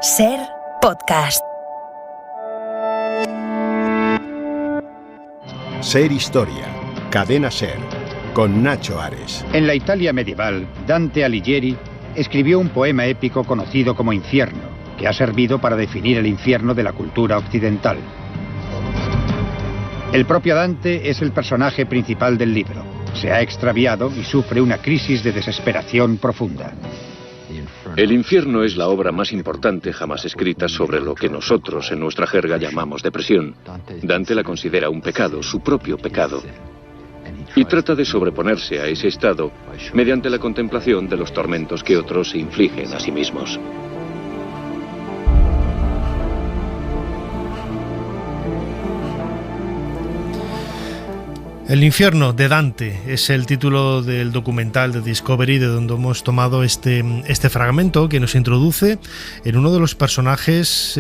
Ser Podcast. Ser Historia, Cadena Ser, con Nacho Ares. En la Italia medieval, Dante Alighieri escribió un poema épico conocido como Infierno, que ha servido para definir el infierno de la cultura occidental. El propio Dante es el personaje principal del libro. Se ha extraviado y sufre una crisis de desesperación profunda. El infierno es la obra más importante jamás escrita sobre lo que nosotros en nuestra jerga llamamos depresión. Dante la considera un pecado, su propio pecado, y trata de sobreponerse a ese estado mediante la contemplación de los tormentos que otros se infligen a sí mismos. El infierno de Dante es el título del documental de Discovery, de donde hemos tomado este fragmento que nos introduce en uno de los personajes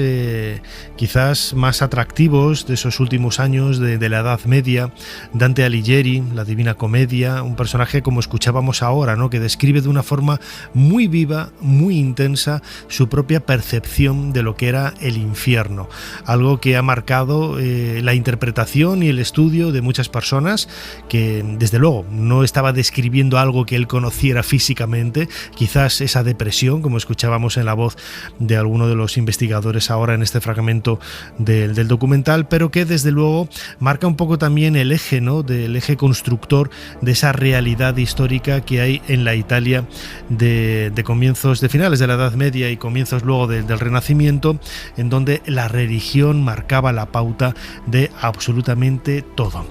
quizás más atractivos de esos últimos años de la Edad Media, Dante Alighieri, la Divina Comedia, un personaje como escuchábamos ahora, ¿no?, que describe de una forma muy viva, muy intensa, su propia percepción de lo que era el infierno, algo que ha marcado la interpretación y el estudio de muchas personas, que desde luego no estaba describiendo algo que él conociera físicamente, quizás esa depresión, como escuchábamos en la voz de alguno de los investigadores ahora en este fragmento del documental, pero que desde luego marca un poco también el eje, ¿no?, del eje constructor de esa realidad histórica que hay en la Italia de comienzos, de finales de la Edad Media y comienzos luego del Renacimiento, en donde la religión marcaba la pauta de absolutamente todo.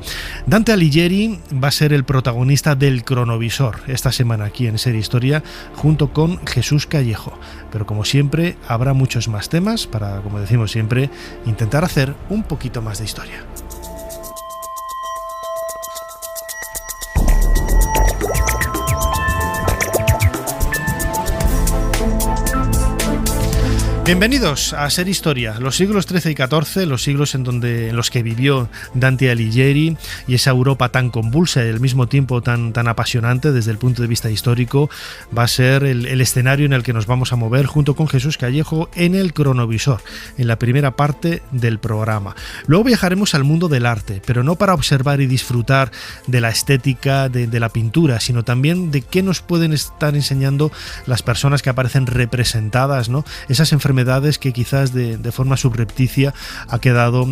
Dante Alighieri va a ser el protagonista del cronovisor esta semana aquí en Ser Historia, junto con Jesús Callejo. Pero como siempre habrá muchos más temas para, como decimos siempre, intentar hacer un poquito más de historia. Bienvenidos a Ser Historia, los siglos XIII y XIV, los siglos en los que vivió Dante Alighieri, y esa Europa tan convulsa y al mismo tiempo tan apasionante desde el punto de vista histórico, va a ser el escenario en el que nos vamos a mover junto con Jesús Callejo en el cronovisor, en la primera parte del programa. Luego viajaremos al mundo del arte, pero no para observar y disfrutar de la estética de la pintura, sino también de qué nos pueden estar enseñando las personas que aparecen representadas, ¿no?, esas enfermedades que quizás de forma subrepticia ha quedado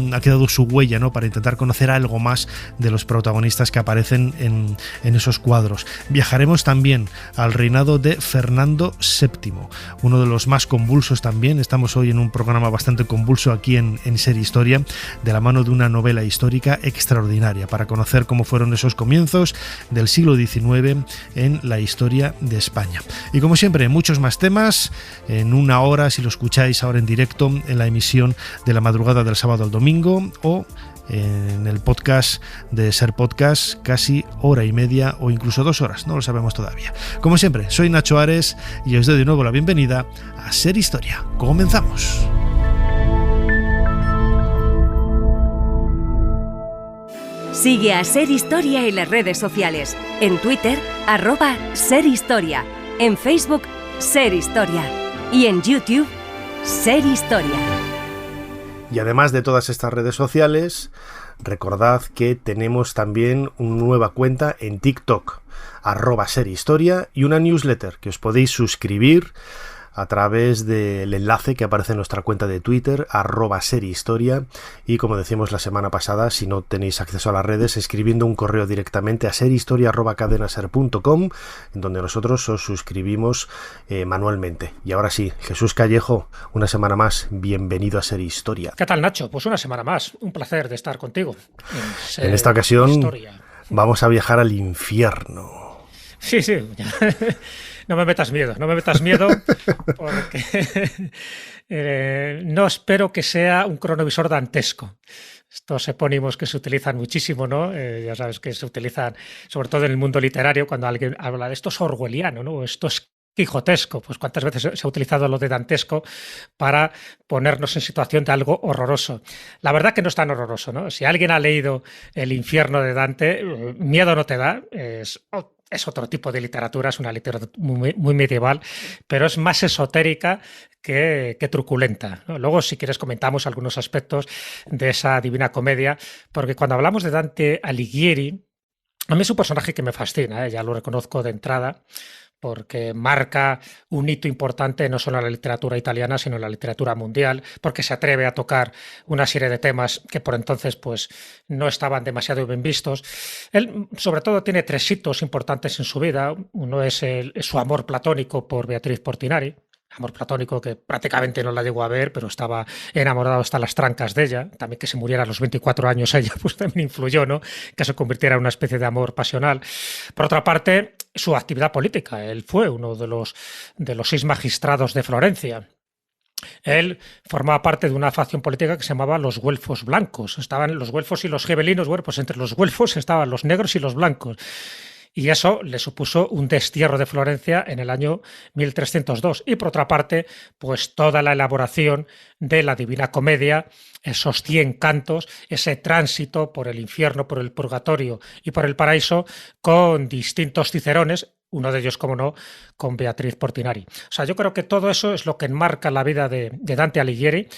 su huella, ¿no?, para intentar conocer algo más de los protagonistas que aparecen en esos cuadros. Viajaremos también al reinado de Fernando VII, uno de los más convulsos también. Estamos hoy en un programa bastante convulso aquí en Ser Historia, de la mano de una novela histórica extraordinaria, para conocer cómo fueron esos comienzos del siglo XIX en la historia de España. Y como siempre, muchos más temas en una hora, si lo escucháis ahora en directo en la emisión de la madrugada del sábado al domingo, o en el podcast de Ser Podcast, casi hora y media o incluso 2 horas, no lo sabemos todavía. Como siempre, soy Nacho Ares y os doy de nuevo la bienvenida a Ser Historia. Comenzamos. Sigue a Ser Historia en las redes sociales. En Twitter, @SerHistoria. En Facebook, Ser Historia. Y en YouTube, Ser Historia. Y además de todas estas redes sociales, recordad que tenemos también una nueva cuenta en TikTok, @SerHistoria, y una newsletter que os podéis suscribir a través del enlace que aparece en nuestra cuenta de Twitter, @SerHistoria, y como decíamos la semana pasada, si no tenéis acceso a las redes, escribiendo un correo directamente a serhistoria@cadenaser.com, en donde nosotros os suscribimos manualmente. Y ahora sí, Jesús Callejo, una semana más, bienvenido a Ser Historia. ¿Qué tal, Nacho? Pues una semana más, un placer de estar contigo. En esta ocasión Historia. Vamos a viajar al infierno. Sí. No me metas miedo, porque no espero que sea un cronovisor dantesco. Estos epónimos que se utilizan muchísimo, ¿no? Ya sabes que se utilizan sobre todo en el mundo literario cuando alguien habla de esto es orwelliano, ¿no? Esto es quijotesco. Pues cuántas veces se ha utilizado lo de dantesco para ponernos en situación de algo horroroso. La verdad que no es tan horroroso, ¿no? Si alguien ha leído El infierno de Dante, miedo no te da. es otro tipo de literatura, es una literatura muy medieval, pero es más esotérica que truculenta, ¿no? Luego, si quieres, comentamos algunos aspectos de esa Divina Comedia, porque cuando hablamos de Dante Alighieri, a mí es un personaje que me fascina, ya lo reconozco de entrada, porque marca un hito importante no solo en la literatura italiana, sino en la literatura mundial, porque se atreve a tocar una serie de temas que por entonces pues, no estaban demasiado bien vistos. Él, sobre todo, tiene 3 hitos importantes en su vida. Uno es su amor platónico por Beatriz Portinari, amor platónico que prácticamente no la llegó a ver, pero estaba enamorado hasta las trancas de ella. También que se muriera a los 24 años ella, pues también influyó, ¿no? Que se convirtiera en una especie de amor pasional. Por otra parte, su actividad política. Él fue uno de los 6 magistrados de Florencia. Él formaba parte de una facción política que se llamaba los güelfos blancos. Estaban los güelfos y los gibelinos. Bueno, pues entre los güelfos estaban los negros y los blancos. Y eso le supuso un destierro de Florencia en el año 1302. Y por otra parte, pues toda la elaboración de la Divina Comedia, esos 100 cantos, ese tránsito por el infierno, por el purgatorio y por el paraíso, con distintos cicerones, uno de ellos, como no, con Beatriz Portinari. O sea, yo creo que todo eso es lo que enmarca la vida de Dante Alighieri.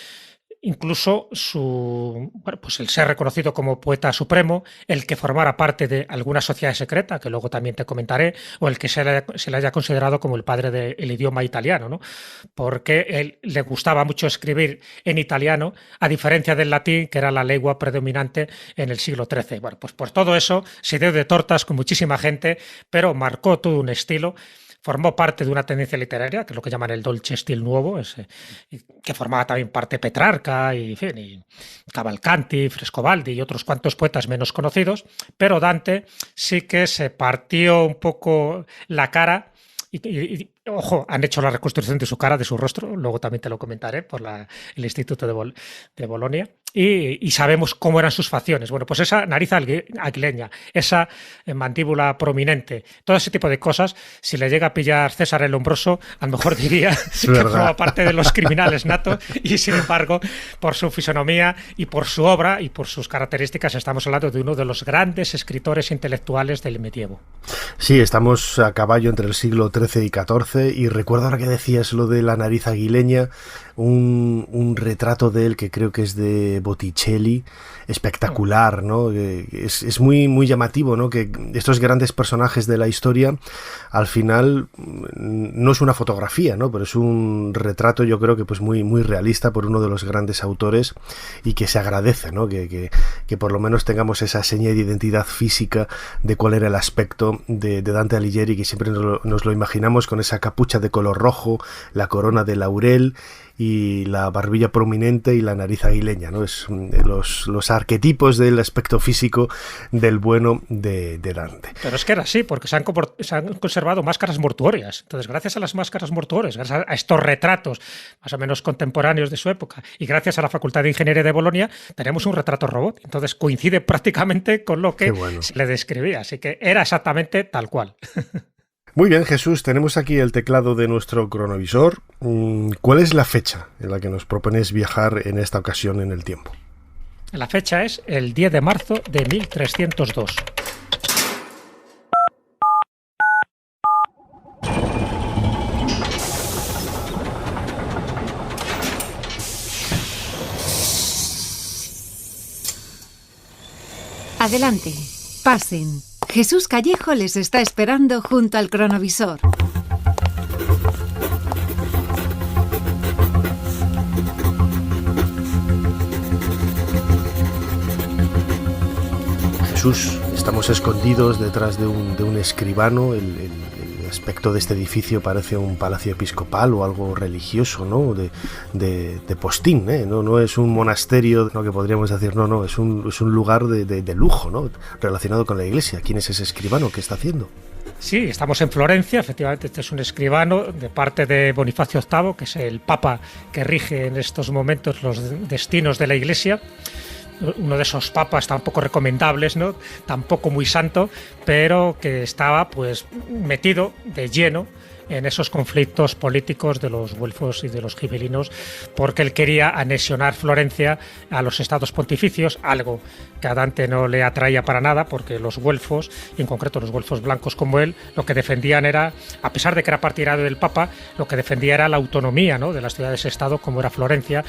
Incluso pues el ser reconocido como poeta supremo, el que formara parte de alguna sociedad secreta, que luego también te comentaré, o el que se le haya considerado como el padre del idioma italiano, ¿no? Porque él le gustaba mucho escribir en italiano, a diferencia del latín, que era la lengua predominante en el siglo XIII. Bueno, pues por todo eso se dio de tortas con muchísima gente, pero marcó todo un estilo. Formó parte de una tendencia literaria, que es lo que llaman el dolce stil nuovo, que formaba también parte Petrarca y Cavalcanti, Frescobaldi y otros cuantos poetas menos conocidos, pero Dante sí que se partió un poco la cara y ojo, han hecho la reconstrucción de su cara, de su rostro, luego también te lo comentaré por el Instituto de Bolonia, y sabemos cómo eran sus facciones. Bueno, pues esa nariz aguileña, esa mandíbula prominente, todo ese tipo de cosas, si le llega a pillar César el Lombroso, a lo mejor diría que forma parte de los criminales natos, y sin embargo, por su fisonomía y por su obra y por sus características, estamos hablando de uno de los grandes escritores intelectuales del medievo. Sí, estamos a caballo entre el siglo XIII y XIV, y recuerdo ahora que decías lo de la nariz aguileña, un retrato de él que creo que es de Botticelli, espectacular, ¿no? Es muy, muy llamativo, ¿no? Que estos grandes personajes de la historia, al final, no es una fotografía, ¿no? Pero es un retrato, yo creo que pues muy, muy realista por uno de los grandes autores, y que se agradece, ¿no? Que por lo menos tengamos esa seña de identidad física de cuál era el aspecto de Dante Alighieri, que siempre nos lo imaginamos con esa capucha de color rojo, la corona de laurel y la barbilla prominente y la nariz aguileña, ¿no? Es los arquetipos del aspecto físico del bueno de Dante. Pero es que era así, porque se han conservado máscaras mortuorias. Entonces, gracias a las máscaras mortuorias, gracias a estos retratos más o menos contemporáneos de su época, y gracias a la Facultad de Ingeniería de Bolonia, tenemos un retrato robot. Entonces, coincide prácticamente con lo que se le describía. Así que era exactamente tal cual. Muy bien, Jesús, tenemos aquí el teclado de nuestro cronovisor. ¿Cuál es la fecha en la que nos propones viajar en esta ocasión en el tiempo? La fecha es el 10 de marzo de 1302. Adelante, pasen. Jesús Callejo les está esperando junto al cronovisor. Jesús, estamos escondidos detrás de un escribano. El aspecto de este edificio parece un palacio episcopal o algo religioso, ¿no? De postín, ¿eh? No es un monasterio, ¿no? Que podríamos decir, no, es un lugar de lujo, ¿no? Relacionado con la iglesia. ¿Quién es ese escribano? ¿Qué está haciendo? Sí, estamos en Florencia, efectivamente. Este es un escribano de parte de Bonifacio VIII, que es el papa que rige en estos momentos los destinos de la iglesia. Uno de esos papas tampoco recomendables, ¿no? Tampoco muy santo, pero que estaba pues metido de lleno en esos conflictos políticos de los güelfos y de los gibelinos, porque él quería anexionar Florencia a los estados pontificios, algo que a Dante no le atraía para nada, porque los güelfos, y en concreto los güelfos blancos como él, lo que defendían era, a pesar de que era partidario del Papa, lo que defendía era la autonomía, ¿no?, de las ciudades-estado como era Florencia,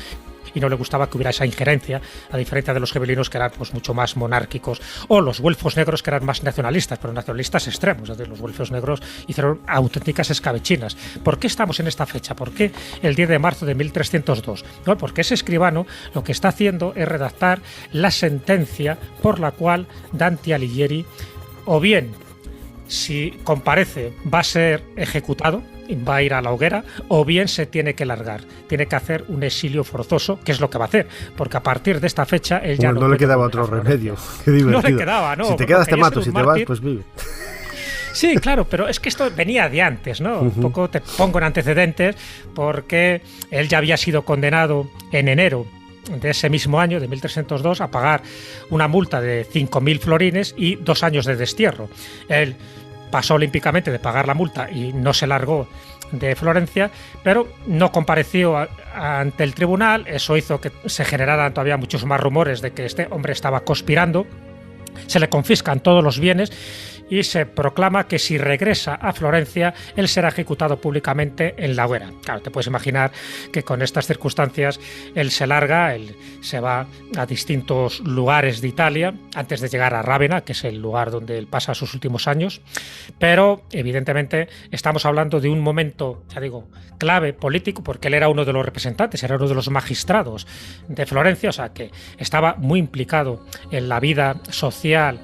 y no le gustaba que hubiera esa injerencia, a diferencia de los gibelinos, que eran pues mucho más monárquicos, o los güelfos negros, que eran más nacionalistas, pero nacionalistas extremos. Es decir, los güelfos negros hicieron auténticas escabechinas. ¿Por qué estamos en esta fecha? ¿Por qué el 10 de marzo de 1302? No, porque ese escribano lo que está haciendo es redactar la sentencia por la cual Dante Alighieri, o bien, si comparece, va a ser ejecutado, va a ir a la hoguera, o bien se tiene que largar, tiene que hacer un exilio forzoso, que es lo que va a hacer, porque a partir de esta fecha él ya no le quedaba otro remedio. Qué divertido. No le quedaba, no. Si te quedas te mato, si te vas pues vive. Sí, claro, pero es que esto venía de antes, ¿no? Un poco te pongo en antecedentes, porque él ya había sido condenado en enero de ese mismo año, de 1302, a pagar una multa de 5.000 florines y 2 años de destierro. Él pasó olímpicamente de pagar la multa y no se largó de Florencia, pero no compareció ante el tribunal. Eso hizo que se generaran todavía muchos más rumores de que este hombre estaba conspirando. Se le confiscan todos los bienes y se proclama que si regresa a Florencia, él será ejecutado públicamente en la hoguera. Claro, te puedes imaginar que con estas circunstancias él se larga, él se va a distintos lugares de Italia antes de llegar a Rávena, que es el lugar donde él pasa sus últimos años, pero evidentemente estamos hablando de un momento, ya digo, clave político, porque él era uno de los representantes, era uno de los magistrados de Florencia, o sea que estaba muy implicado en la vida social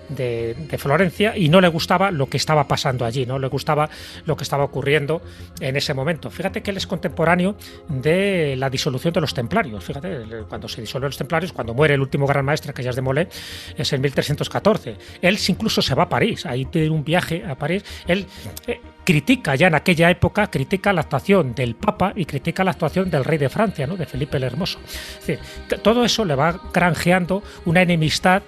de Florencia, y no le gustaba lo que estaba pasando allí, no le gustaba lo que estaba ocurriendo en ese momento. Fíjate que él es contemporáneo de la disolución de los templarios. Fíjate, cuando se disuelven los templarios, cuando muere el último gran maestre, que ya es de Molé, es en 1314. Él incluso se va a París, ahí tiene un viaje a París. Él critica ya en aquella época, critica la actuación del Papa y critica la actuación del rey de Francia, ¿no?, de Felipe el Hermoso. Es decir, todo eso le va granjeando una enemistad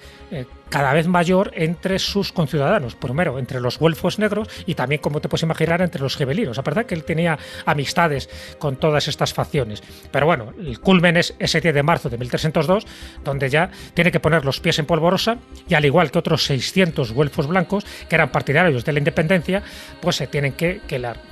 cada vez mayor entre sus conciudadanos, primero entre los güelfos negros y también, como te puedes imaginar, entre los gibelinos. La verdad que él tenía amistades con todas estas facciones, pero bueno, el culmen es ese 10 de marzo de 1302, donde ya tiene que poner los pies en polvorosa, y al igual que otros 600 güelfos blancos que eran partidarios de la independencia, pues se tienen que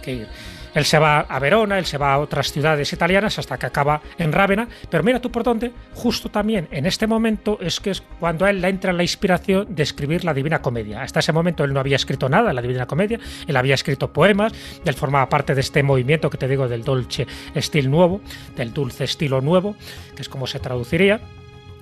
ir. Él se va a Verona, él se va a otras ciudades italianas hasta que acaba en Rávena, pero mira tú por dónde, justo también en este momento es que es cuando a él le entra la inspiración de escribir la Divina Comedia. Hasta ese momento él no había escrito nada en la Divina Comedia, él había escrito poemas, él formaba parte de este movimiento que te digo del dolce stil nuevo, del dulce estilo nuevo, que es como se traduciría.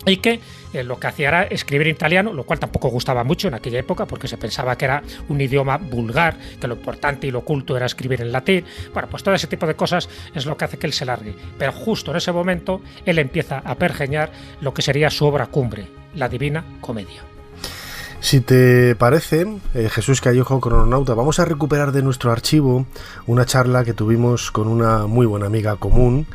Y que lo que hacía era escribir en italiano, lo cual tampoco gustaba mucho en aquella época, porque se pensaba que era un idioma vulgar, que lo importante y lo culto era escribir en latín. Bueno, pues todo ese tipo de cosas es lo que hace que él se largue. Pero justo en ese momento él empieza a pergeñar lo que sería su obra cumbre, la Divina Comedia. Si te parece, Jesús Callejo, crononauta, vamos a recuperar de nuestro archivo una charla que tuvimos con una muy buena amiga común,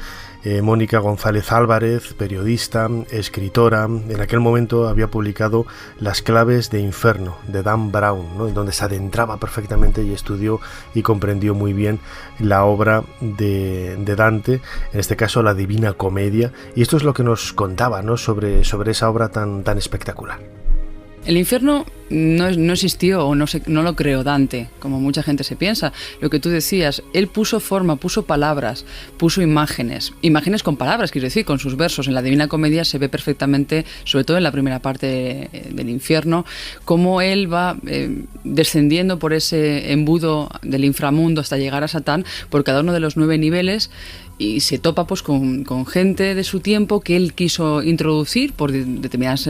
Mónica González Álvarez, periodista, escritora. En aquel momento había publicado Las claves de Inferno, de Dan Brown, ¿no?, en donde se adentraba perfectamente y estudió y comprendió muy bien la obra de Dante, en este caso la Divina Comedia, y esto es lo que nos contaba, ¿no?, sobre esa obra tan espectacular. El infierno no existió o no lo creó Dante, como mucha gente se piensa. Lo que tú decías, él puso forma, puso palabras, puso imágenes con palabras, quiero decir, con sus versos. En la Divina Comedia se ve perfectamente, sobre todo en la primera parte del infierno, cómo él va descendiendo por ese embudo del inframundo hasta llegar a Satán por cada uno de los 9 niveles, y se topa pues con gente de su tiempo que él quiso introducir por determinados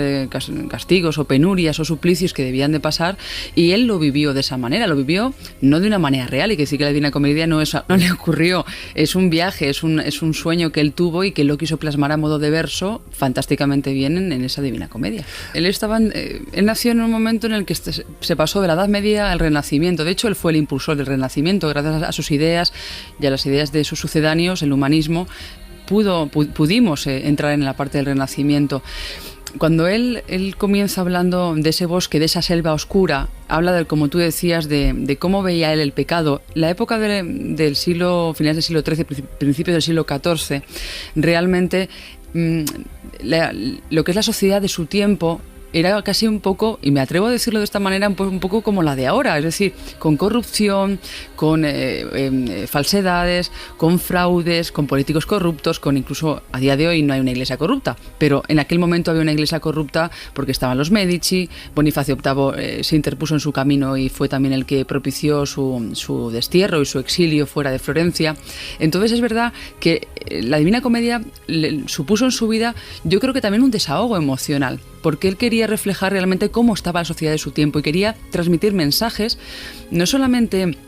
castigos o penurias o suplicios que debían de pasar, y él lo vivió de esa manera, lo vivió no de una manera real, y que sí que la Divina Comedia no le ocurrió, es un viaje, es un sueño que él tuvo y que él lo quiso plasmar a modo de verso fantásticamente bien en esa Divina Comedia. Él nació en un momento en el que se pasó de la Edad Media al Renacimiento. De hecho, él fue el impulsor del Renacimiento. Gracias a sus ideas y a las ideas de sus sucedáneos, el humanismo, pudimos entrar en la parte del Renacimiento. cuando él comienza hablando de ese bosque, de esa selva oscura, habla de, como tú decías, de cómo veía él el pecado. La época del siglo, finales del siglo XIII, principios del siglo XIV, realmente lo que es la sociedad de su tiempo era casi un poco, y me atrevo a decirlo de esta manera, un poco como la de ahora, es decir, con corrupción, con falsedades, con fraudes, con políticos corruptos, con incluso a día de hoy no hay una iglesia corrupta, pero en aquel momento había una iglesia corrupta porque estaban los Medici, Bonifacio VIII se interpuso en su camino y fue también el que propició su destierro y su exilio fuera de Florencia. Entonces es verdad que la Divina Comedia supuso en su vida, yo creo que también un desahogo emocional, porque él quería reflejar realmente cómo estaba la sociedad de su tiempo y quería transmitir mensajes no solamente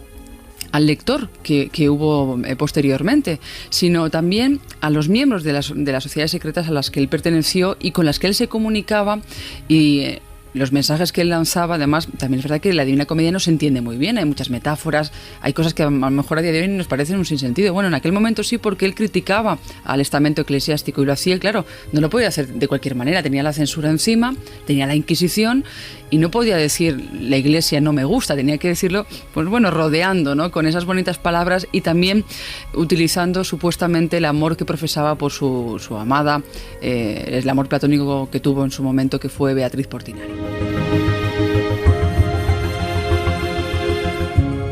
al lector que hubo posteriormente, sino también a los miembros de las sociedades secretas a las que él perteneció y con las que él se comunicaba, y los mensajes que él lanzaba. Además, también es verdad que la Divina Comedia no se entiende muy bien, hay muchas metáforas, hay cosas que a lo mejor a día de hoy nos parecen un sinsentido. Bueno, en aquel momento sí, porque él criticaba al estamento eclesiástico y lo hacía, claro, no lo podía hacer de cualquier manera, tenía la censura encima, tenía la Inquisición y no podía decir la Iglesia no me gusta, tenía que decirlo, pues bueno, rodeando, ¿no?, con esas bonitas palabras y también utilizando supuestamente el amor que profesaba por su amada, el amor platónico que tuvo en su momento, que fue Beatriz Portinari.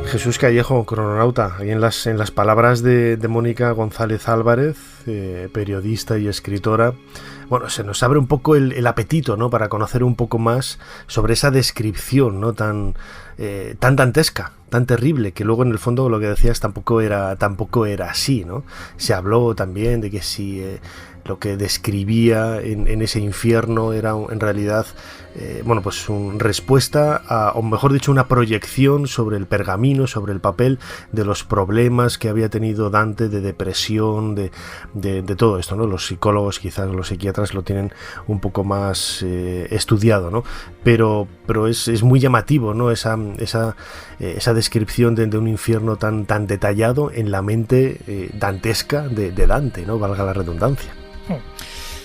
Jesús Callejo, crononauta, ahí en las palabras de Mónica González Álvarez, periodista y escritora, bueno, se nos abre un poco el apetito, ¿no?, para conocer un poco más sobre esa descripción, ¿no?, tan dantesca, tan terrible, que luego en el fondo lo que decías tampoco era así, ¿no? Se habló también de que si lo que describía en ese infierno era en realidad pues una respuesta o mejor dicho, una proyección sobre el pergamino, sobre el papel, de los problemas que había tenido Dante, de depresión, de todo esto, ¿no? Los psicólogos, quizás los psiquiatras lo tienen un poco más estudiado, ¿no? Pero es muy llamativo, ¿no?, esa descripción de un infierno tan detallado en la mente dantesca de Dante, ¿no?, valga la redundancia.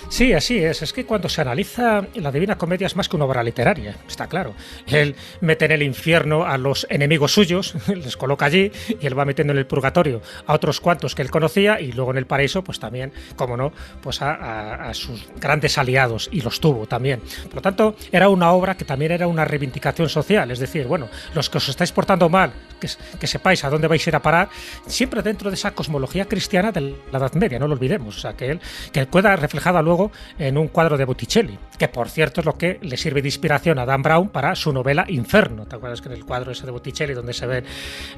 Sí, así es. Es que cuando se analiza la Divina Comedia es más que una obra literaria, está claro. Él mete en el infierno a los enemigos suyos, les coloca allí, y él va metiendo en el purgatorio a otros cuantos que él conocía, y luego en el paraíso, pues también, como no, pues a sus grandes aliados, y los tuvo también. Por lo tanto, era una obra que también era una reivindicación social, es decir, bueno, los que os estáis portando mal, que sepáis a dónde vais a ir a parar, siempre dentro de esa cosmología cristiana de la Edad Media, no lo olvidemos. O sea, que queda reflejada luego en un cuadro de Botticelli, que por cierto es lo que le sirve de inspiración a Dan Brown para su novela Inferno. ¿Te acuerdas que en el cuadro ese de Botticelli, donde se ven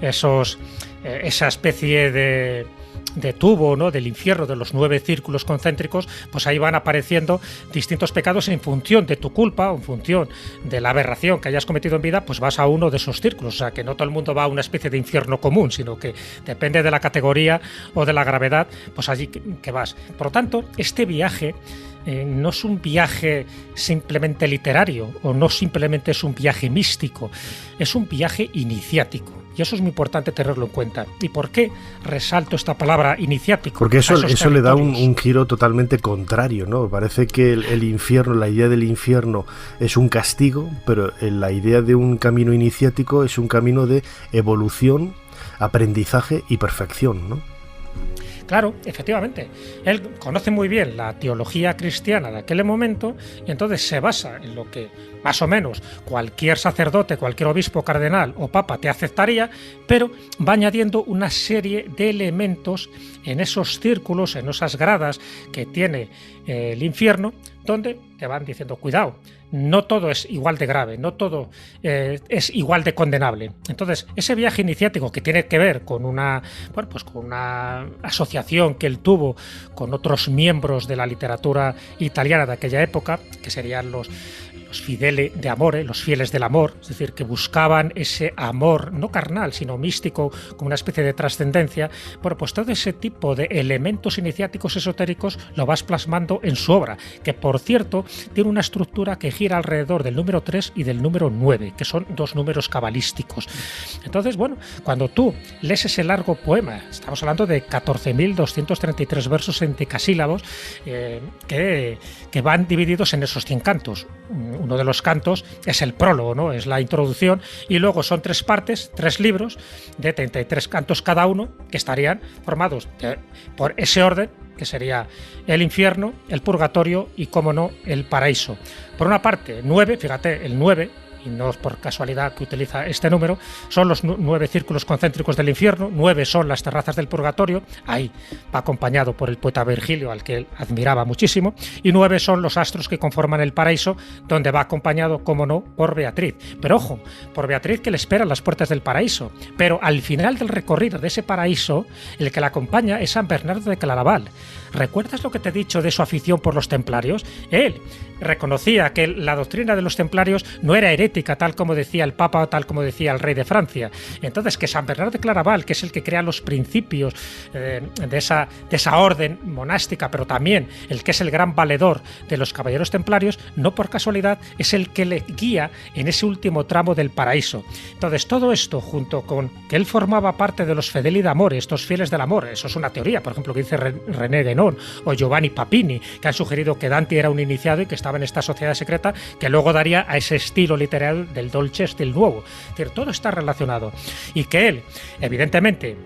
esa especie de tubo, ¿no?, del infierno, de los 9 círculos concéntricos, pues ahí van apareciendo distintos pecados en función de tu culpa o en función de la aberración que hayas cometido en vida, pues vas a uno de esos círculos. O sea, que no todo el mundo va a una especie de infierno común, sino que depende de la categoría o de la gravedad, pues allí que vas. Por lo tanto, este viaje no es un viaje simplemente literario, o no simplemente es un viaje místico, es un viaje iniciático. Y eso es muy importante tenerlo en cuenta. ¿Y por qué resalto esta palabra iniciático? Porque eso le da un giro totalmente contrario, ¿no? Parece que el infierno, la idea del infierno es un castigo, pero la idea de un camino iniciático es un camino de evolución, aprendizaje y perfección, ¿no? Claro, efectivamente. Él conoce muy bien la teología cristiana de aquel momento y entonces se basa en lo que más o menos cualquier sacerdote, cualquier obispo, cardenal o papa te aceptaría, pero va añadiendo una serie de elementos en esos círculos, en esas gradas que tiene el infierno, donde te van diciendo, cuidado, no todo es igual de grave, no todo es igual de condenable. Entonces, ese viaje iniciático que tiene que ver con una asociación que él tuvo con otros miembros de la literatura italiana de aquella época, que serían los los fideli de amore, los fieles del amor, es decir, que buscaban ese amor no carnal, sino místico, como una especie de trascendencia. Bueno, pues todo ese tipo de elementos iniciáticos esotéricos lo vas plasmando en su obra, que por cierto tiene una estructura que gira alrededor del número 3 y del número 9, que son dos números cabalísticos. Entonces, bueno, cuando tú lees ese largo poema, estamos hablando de 14.233 versos en decasílabos, que van divididos en esos 100 cantos. Uno de los cantos es el prólogo, ¿no? Es la introducción, y luego son 3 partes, 3 libros de 33 cantos cada uno, que estarían formados por ese orden, que sería el infierno, el purgatorio y, como no, el paraíso. Por una parte, 9, fíjate, el 9, y no es por casualidad que utiliza este número, son los 9 círculos concéntricos del infierno, 9 son las terrazas del purgatorio, ahí va acompañado por el poeta Virgilio, al que él admiraba muchísimo, y 9 son los astros que conforman el paraíso, donde va acompañado, como no, por Beatriz. Pero ojo, por Beatriz, que le espera en las puertas del paraíso, pero al final del recorrido de ese paraíso, el que la acompaña es San Bernardo de Claraval. ¿Recuerdas lo que te he dicho de su afición por los templarios? Él reconocía que la doctrina de los templarios no era herética, tal como decía el Papa o tal como decía el rey de Francia. Entonces, que San Bernardo de Claraval, que es el que crea los principios de esa orden monástica, pero también el que es el gran valedor de los caballeros templarios, no por casualidad es el que le guía en ese último tramo del paraíso. Entonces, todo esto, junto con que él formaba parte de los fedeli d'amore, estos fieles del amor, eso es una teoría, por ejemplo, que dice René Guénon o Giovanni Papini, que han sugerido que Dante era un iniciado y que estaba en esta sociedad secreta, que luego daría a ese estilo literario del Dolce Stil Nuovo. Es decir, todo está relacionado. Y que él, evidentemente,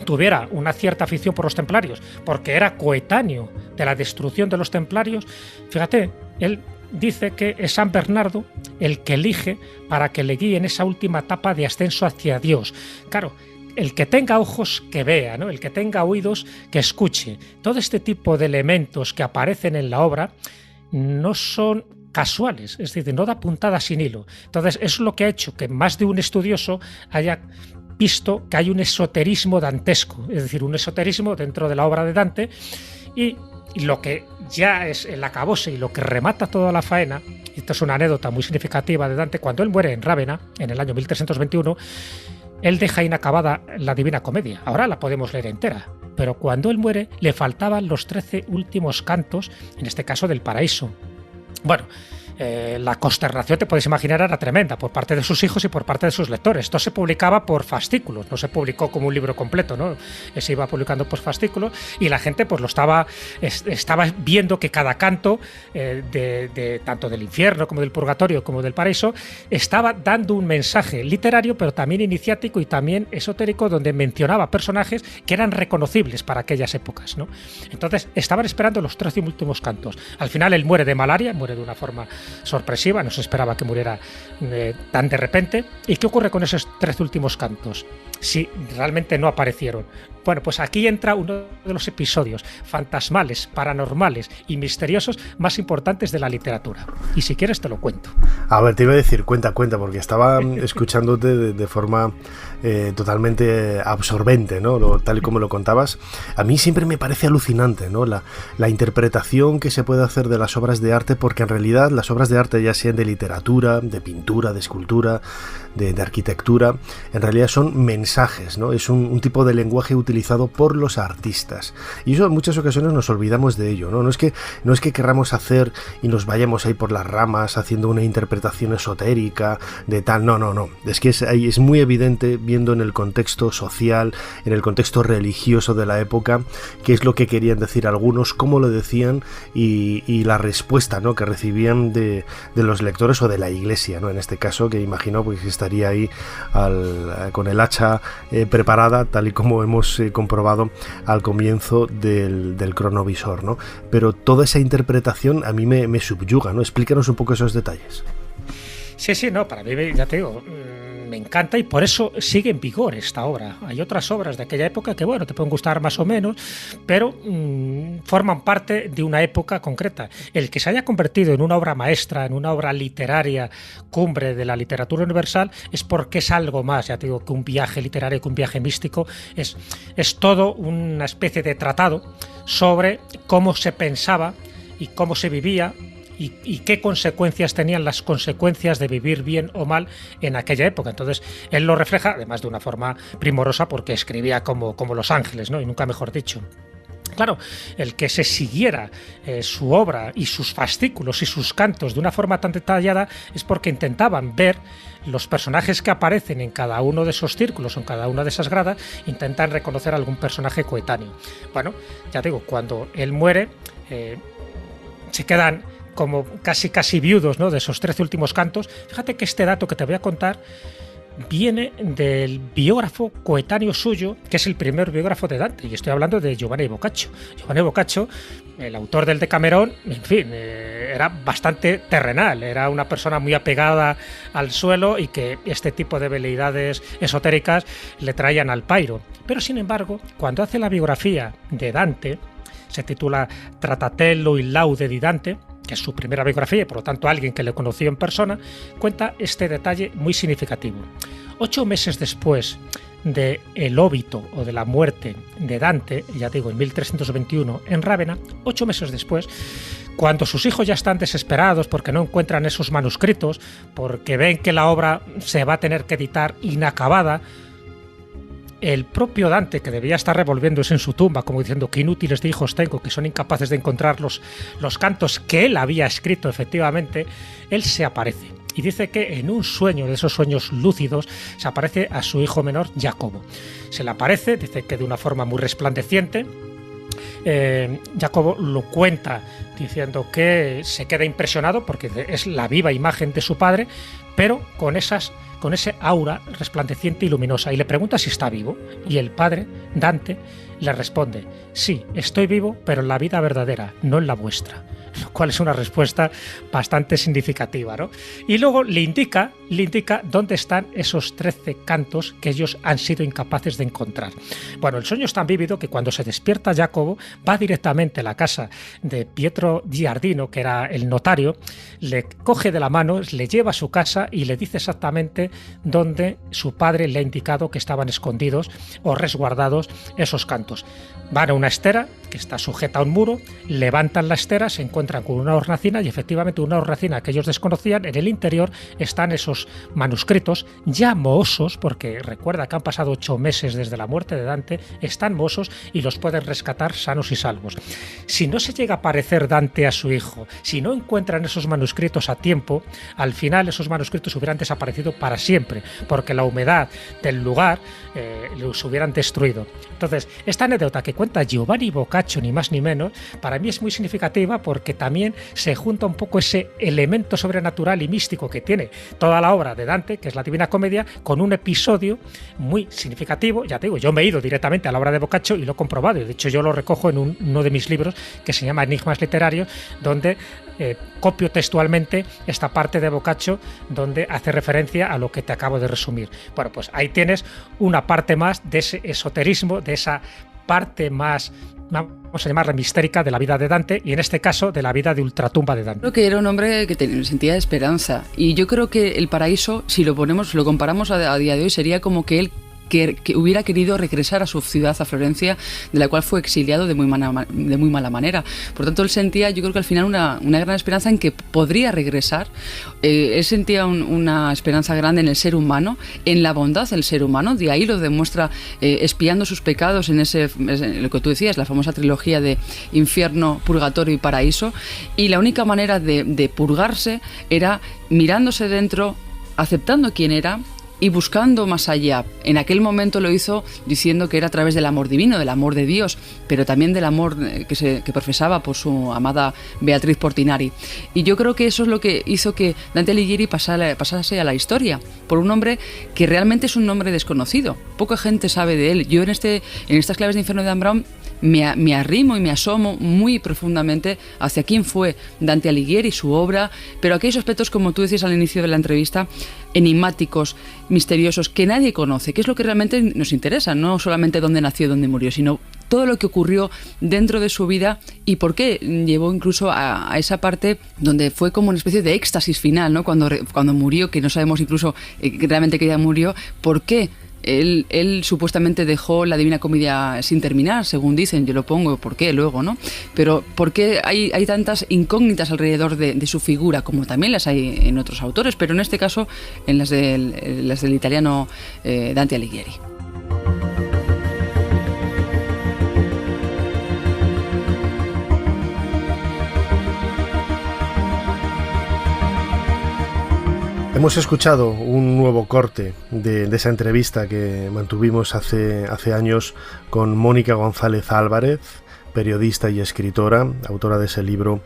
tuviera una cierta afición por los templarios, porque era coetáneo de la destrucción de los templarios, fíjate, él dice que es San Bernardo el que elige para que le guíe en esa última etapa de ascenso hacia Dios. Claro, el que tenga ojos que vea, ¿no? El que tenga oídos que escuche. Todo este tipo de elementos que aparecen en la obra no son casuales, es decir, no da puntada sin hilo. Entonces, eso es lo que ha hecho que más de un estudioso haya visto que hay un esoterismo dantesco, es decir, un esoterismo dentro de la obra de Dante, y lo que ya es el acabose y lo que remata toda la faena, y esto es una anécdota muy significativa de Dante, cuando él muere en Rávena, en el año 1321, él deja inacabada la Divina Comedia. Ahora la podemos leer entera, pero cuando él muere le faltaban los 13 últimos cantos, en este caso del paraíso. Bueno, la consternación, te puedes imaginar, era tremenda por parte de sus hijos y por parte de sus lectores. Esto se publicaba por fascículos, no se publicó como un libro completo, ¿no? Se iba publicando por fascículos y la gente pues lo estaba viendo que cada canto tanto del infierno como del purgatorio como del paraíso estaba dando un mensaje literario, pero también iniciático y también esotérico, donde mencionaba personajes que eran reconocibles para aquellas épocas, ¿no? Entonces estaban esperando los 13 últimos cantos. Al final él muere de malaria, muere de una forma sorpresiva, no se esperaba que muriera tan de repente. ¿Y qué ocurre con esos 13 últimos cantos? Si realmente no aparecieron. Bueno, pues aquí entra uno de los episodios fantasmales, paranormales y misteriosos más importantes de la literatura. Y si quieres te lo cuento. A ver, te iba a decir, cuenta, porque estaba escuchándote de forma totalmente absorbente, ¿no? Tal y como lo contabas. A mí siempre me parece alucinante, ¿no? La interpretación que se puede hacer de las obras de arte, porque en realidad las obras de arte, ya sean de literatura, de pintura, de escultura, de arquitectura, en realidad son mensajes, ¿no? Es un tipo de lenguaje utilizado por los artistas. Y eso en muchas ocasiones nos olvidamos de ello, ¿no? No es que querramos hacer y nos vayamos ahí por las ramas haciendo una interpretación esotérica de tal, no. Es que es muy evidente, viendo en el contexto social, en el contexto religioso de la época, qué es lo que querían decir algunos, cómo lo decían y la respuesta, ¿no?, que recibían de los lectores o de la iglesia, ¿no? En este caso, que imagino pues estaría ahí con el hacha preparada, tal y como hemos comprobado al comienzo del cronovisor, ¿no? Pero toda esa interpretación a mí me subyuga, ¿no? Explícanos un poco esos detalles. Sí, no, para mí, ya te digo, me encanta y por eso sigue en vigor esta obra. Hay otras obras de aquella época que, bueno, te pueden gustar más o menos, pero forman parte de una época concreta. El que se haya convertido en una obra maestra, en una obra literaria cumbre de la literatura universal, es porque es algo más, ya te digo, que un viaje literario, que un viaje místico. Es todo una especie de tratado sobre cómo se pensaba y cómo se vivía y qué consecuencias tenían las consecuencias de vivir bien o mal en aquella época. Entonces, él lo refleja, además de una forma primorosa, porque escribía como los ángeles, ¿no? Y nunca mejor dicho. Claro, el que se siguiera su obra y sus fascículos y sus cantos de una forma tan detallada es porque intentaban ver los personajes que aparecen en cada uno de esos círculos o en cada una de esas gradas, intentan reconocer algún personaje coetáneo. Bueno, ya digo, cuando él muere, se quedan como casi viudos, ¿no?, de esos 13 últimos cantos. Fíjate que este dato que te voy a contar viene del biógrafo coetáneo suyo, que es el primer biógrafo de Dante, y estoy hablando de Giovanni Boccaccio. Giovanni Boccaccio, el autor del Decamerón, en fin, era bastante terrenal, era una persona muy apegada al suelo y que este tipo de veleidades esotéricas le traían al pairo. Pero sin embargo, cuando hace la biografía de Dante, se titula Tratatello in laude di Dante, que es su primera biografía y por lo tanto alguien que le conoció en persona, cuenta este detalle muy significativo. 8 meses después del óbito o de la muerte de Dante, ya digo, en 1321 en Rávena, 8 meses después, cuando sus hijos ya están desesperados porque no encuentran esos manuscritos, porque ven que la obra se va a tener que editar inacabada, el propio Dante, que debía estar revolviéndose en su tumba, como diciendo qué inútiles de hijos tengo, que son incapaces de encontrar los cantos que él había escrito efectivamente, él se aparece. Y dice que en un sueño, de esos sueños lúcidos, se aparece a su hijo menor, Jacobo. Se le aparece, dice que de una forma muy resplandeciente. Jacobo lo cuenta diciendo que se queda impresionado porque es la viva imagen de su padre, pero con ese aura resplandeciente y luminosa, y le pregunta si está vivo, y el padre, Dante, le responde: sí, estoy vivo, pero en la vida verdadera, no en la vuestra. Lo cual es una respuesta bastante significativa, ¿no? Y luego le indica dónde están esos 13 cantos que ellos han sido incapaces de encontrar. Bueno, el sueño es tan vívido que cuando se despierta Jacobo, va directamente a la casa de Pietro Giardino, que era el notario, le coge de la mano, le lleva a su casa y le dice exactamente dónde su padre le ha indicado que estaban escondidos o resguardados esos cantos. Van a una estera que está sujeta a un muro, levantan la estera, se encuentran con una hornacina y efectivamente una hornacina que ellos desconocían. En el interior están esos manuscritos ya mohosos, porque recuerda que han pasado 8 meses desde la muerte de Dante, están mohosos y los pueden rescatar sanos y salvos. Si no se llega a aparecer Dante a su hijo, si no encuentran esos manuscritos a tiempo, al final esos manuscritos hubieran desaparecido para siempre, porque la humedad del lugar los hubieran destruido. Entonces, esta anécdota que cuenta Giovanni Boccaccio, ni más ni menos, para mí es muy significativa porque también se junta un poco ese elemento sobrenatural y místico que tiene toda la obra de Dante, que es la Divina Comedia, con un episodio muy significativo. Ya te digo, yo me he ido directamente a la obra de Boccaccio y lo he comprobado, y de hecho yo lo recojo en uno de mis libros que se llama Enigmas Literarios, donde copio textualmente esta parte de Boccaccio donde hace referencia a lo que te acabo de resumir. Bueno, pues ahí tienes una parte más de ese esoterismo, de esa parte más, vamos a llamarla mistérica, de la vida de Dante, y en este caso de la vida de ultratumba de Dante. Creo que era un hombre que sentía esperanza, y yo creo que el paraíso, si lo comparamos a día de hoy, sería como que él que hubiera querido regresar a su ciudad, a Florencia, de la cual fue exiliado de muy mala manera. Por tanto, él sentía, yo creo que al final, una gran esperanza en que podría regresar. Él sentía una esperanza grande en el ser humano, en la bondad del ser humano, de ahí lo demuestra espiando sus pecados en lo que tú decías, la famosa trilogía de infierno, purgatorio y paraíso, y la única manera de purgarse era mirándose dentro, aceptando quién era y buscando más allá. En aquel momento lo hizo diciendo que era a través del amor divino, del amor de Dios, pero también del amor que profesaba por su amada Beatriz Portinari. Y yo creo que eso es lo que hizo que Dante Alighieri pasase a la historia, por un hombre que realmente es un nombre desconocido. Poca gente sabe de él. Yo en estas claves de Infierno de Dan Brown me arrimo y me asomo muy profundamente hacia quién fue Dante Alighieri, su obra, pero aquellos aspectos, como tú decías al inicio de la entrevista, enigmáticos, misteriosos, que nadie conoce, que es lo que realmente nos interesa, no solamente dónde nació, dónde murió, sino todo lo que ocurrió dentro de su vida y por qué llevó incluso a esa parte donde fue como una especie de éxtasis final, ¿no? Cuando murió, que no sabemos incluso realmente que ya murió, por qué él supuestamente dejó la Divina Comedia sin terminar, según dicen, yo lo pongo, ¿por qué luego, no? Pero ¿por qué hay tantas incógnitas alrededor de su figura, como también las hay en otros autores, pero en este caso en las del italiano Dante Alighieri? Hemos escuchado un nuevo corte de esa entrevista que mantuvimos hace años con Mónica González Álvarez, periodista y escritora, autora de ese libro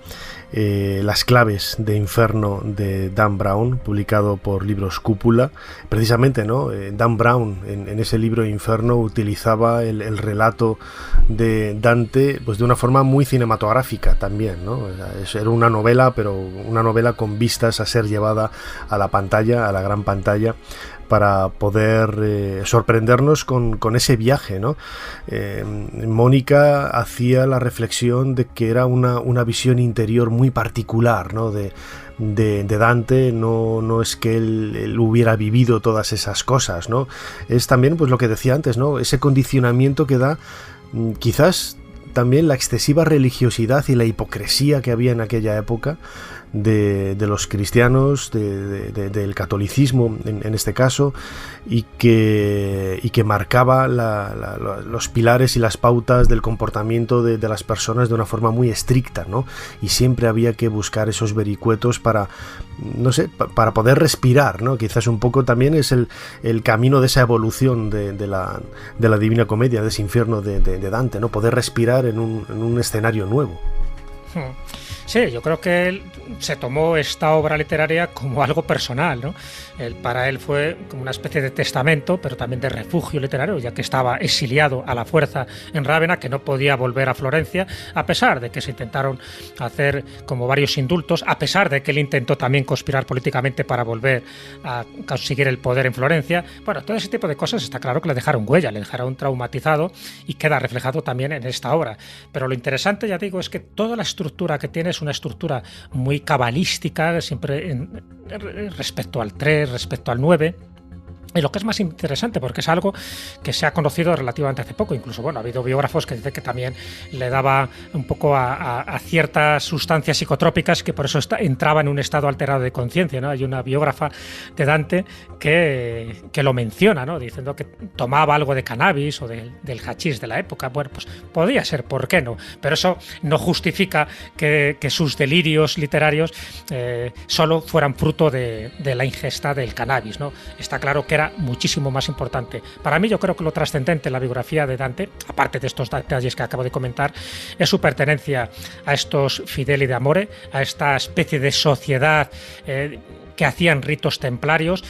Las claves de Inferno de Dan Brown, publicado por Libros Cúpula. Precisamente, ¿no? Dan Brown en ese libro Inferno utilizaba el relato de Dante pues de una forma muy cinematográfica también, ¿no? Era una novela, pero una novela con vistas a ser llevada a la pantalla, a la gran pantalla, para poder sorprendernos con ese viaje, ¿no? Mónica hacía la reflexión de que era una visión interior muy particular, ¿no? de Dante. No es que él hubiera vivido todas esas cosas, ¿no? Es también, pues lo que decía antes, ¿no? Ese condicionamiento que da quizás también la excesiva religiosidad y la hipocresía que había en aquella época de los cristianos, del catolicismo en este caso, y que marcaba los pilares y las pautas del comportamiento de las personas de una forma muy estricta, ¿no? Y siempre había que buscar esos vericuetos para, no sé, para poder respirar, ¿no? Quizás un poco también es el camino de esa evolución de la Divina Comedia, de ese infierno de Dante, ¿no? Poder respirar en un escenario nuevo. Sí, yo creo que él se tomó esta obra literaria como algo personal, ¿no? Para él fue como una especie de testamento, pero también de refugio literario, ya que estaba exiliado a la fuerza en Rávena, que no podía volver a Florencia, a pesar de que se intentaron hacer como varios indultos, a pesar de que él intentó también conspirar políticamente para volver a conseguir el poder en Florencia. Bueno, todo ese tipo de cosas está claro que le dejaron huella, le dejaron traumatizado, y queda reflejado también en esta obra. Pero lo interesante, ya digo, es que toda la estructura que tiene es una estructura muy cabalística, siempre respecto al 3, respecto al 9. Y lo que es más interesante, porque es algo que se ha conocido relativamente hace poco, incluso, bueno, ha habido biógrafos que dicen que también le daba un poco a ciertas sustancias psicotrópicas, que por eso entraba en un estado alterado de conciencia, ¿no? Hay una biógrafa de Dante que lo menciona, ¿no? Diciendo que tomaba algo de cannabis o del hachís de la época. Bueno, pues podría ser, ¿por qué no? Pero eso no justifica que sus delirios literarios solo fueran fruto de la ingesta del cannabis, ¿no? Está claro que era muchísimo más importante. Para mí, yo creo que lo trascendente en la biografía de Dante, aparte de estos detalles que acabo de comentar, es su pertenencia a estos fideli de amore, a esta especie de sociedad que hacían ritos templarios,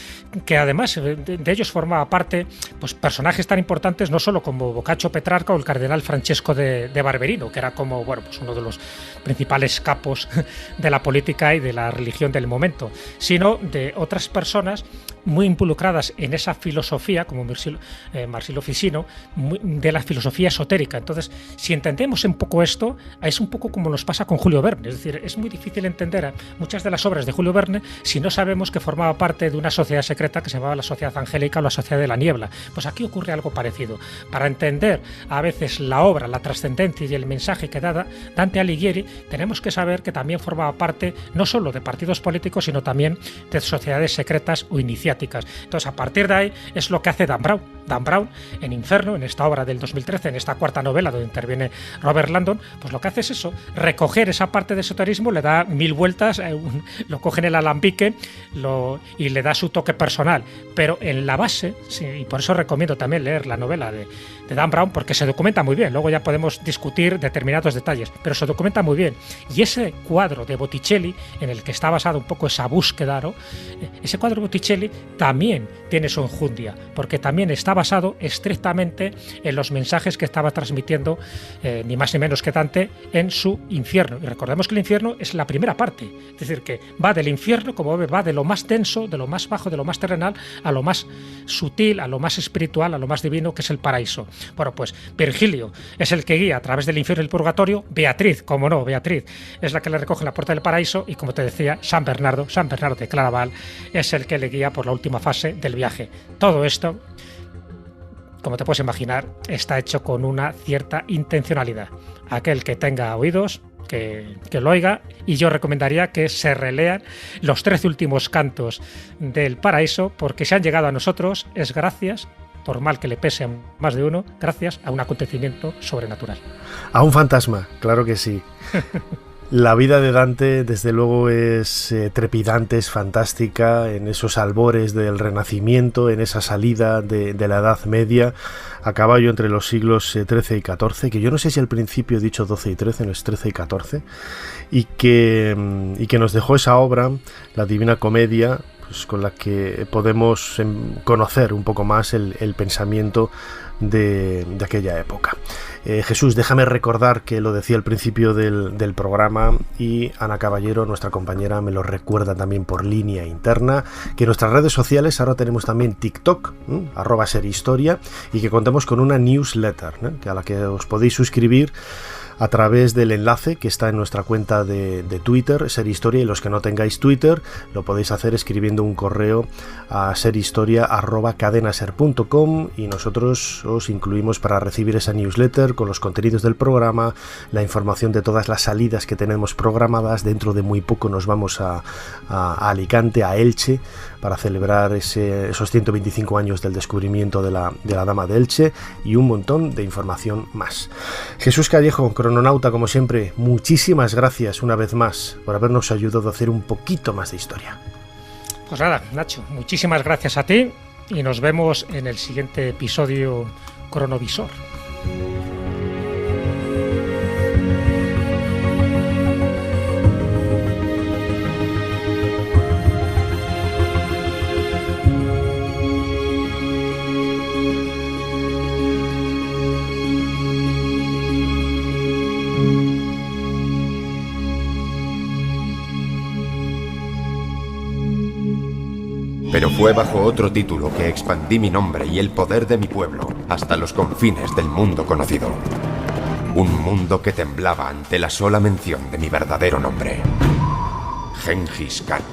que además de ellos formaba parte pues personajes tan importantes no solo como Boccaccio Petrarca o el cardenal Francesco de Barberino, que era como pues uno de los principales capos de la política y de la religión del momento, sino de otras personas muy involucradas en esa filosofía, como Marsilio Ficino, de la filosofía esotérica. Entonces, si entendemos un poco esto, es un poco como nos pasa con Julio Verne. Es decir, es muy difícil entender muchas de las obras de Julio Verne si no sabemos que formaba parte de una sociedad secreta que se llamaba la Sociedad Angélica o la Sociedad de la Niebla. Pues aquí ocurre algo parecido. Para entender a veces la obra, la trascendencia y el mensaje que da Dante Alighieri, tenemos que saber que también formaba parte no solo de partidos políticos, sino también de sociedades secretas o iniciáticas. Entonces, a partir de ahí es lo que hace Dan Brown. Dan Brown, en Inferno, en esta obra del 2013, en esta cuarta novela donde interviene Robert Landon, pues lo que hace es eso, recoger esa parte de esoterismo, le da 1000 vueltas, lo coge en el alambique y le da su toque personal. Pero en la base, sí, y por eso recomiendo también leer la novela de Dan Brown, porque se documenta muy bien. Luego ya podemos discutir determinados detalles, pero se documenta muy bien. Y ese cuadro de Botticelli, en el que está basado un poco esa búsqueda, ¿no? Ese cuadro de Botticelli también tiene su enjundia, porque también está basado estrictamente en los mensajes que estaba transmitiendo ni más ni menos que Dante en su infierno. Y recordemos que el infierno es la primera parte, es decir, que va del infierno, como va de lo más denso, de lo más bajo, de lo más terrenal, a lo más sutil, a lo más espiritual, a lo más divino, que es el paraíso. Bueno, pues Virgilio es el que guía a través del infierno y el purgatorio. Beatriz, como no, Beatriz es la que le recoge en la puerta del paraíso, y como te decía, San Bernardo de Claraval es el que le guía por la última fase del viaje. Todo esto como te puedes imaginar, está hecho con una cierta intencionalidad. Aquel que tenga oídos, que lo oiga, y yo recomendaría que se relean los 13 últimos cantos del Paraíso, porque si han llegado a nosotros es gracias, por mal que le pese a más de uno, gracias a un acontecimiento sobrenatural. A un fantasma, claro que sí. La vida de Dante, desde luego, es trepidante, es fantástica, en esos albores del Renacimiento, en esa salida de la Edad Media, a caballo entre los siglos XIII y XIV, que yo no sé si al principio he dicho XII y XIII, no es XIII y XIV, y que nos dejó esa obra, la Divina Comedia, pues con la que podemos conocer un poco más el pensamiento de aquella época. Jesús, déjame recordar que lo decía al principio del programa, y Ana Caballero, nuestra compañera, me lo recuerda también por línea interna, que en nuestras redes sociales ahora tenemos también TikTok, @serhistoria, y que contamos con una newsletter, a la que os podéis suscribir a través del enlace que está en nuestra cuenta de Twitter, Serhistoria, y los que no tengáis Twitter lo podéis hacer escribiendo un correo a serhistoria@cadenaser.com, y nosotros os incluimos para recibir esa newsletter con los contenidos del programa, la información de todas las salidas que tenemos programadas. Dentro de muy poco nos vamos a Alicante, a Elche, para celebrar esos 125 años del descubrimiento de la Dama de Elche, y un montón de información más. Jesús Callejo, crononauta, como siempre, muchísimas gracias una vez más por habernos ayudado a hacer un poquito más de historia. Pues nada, Nacho, muchísimas gracias a ti, y nos vemos en el siguiente episodio Cronovisor. Pero fue bajo otro título que expandí mi nombre y el poder de mi pueblo hasta los confines del mundo conocido. Un mundo que temblaba ante la sola mención de mi verdadero nombre: Gengis Khan.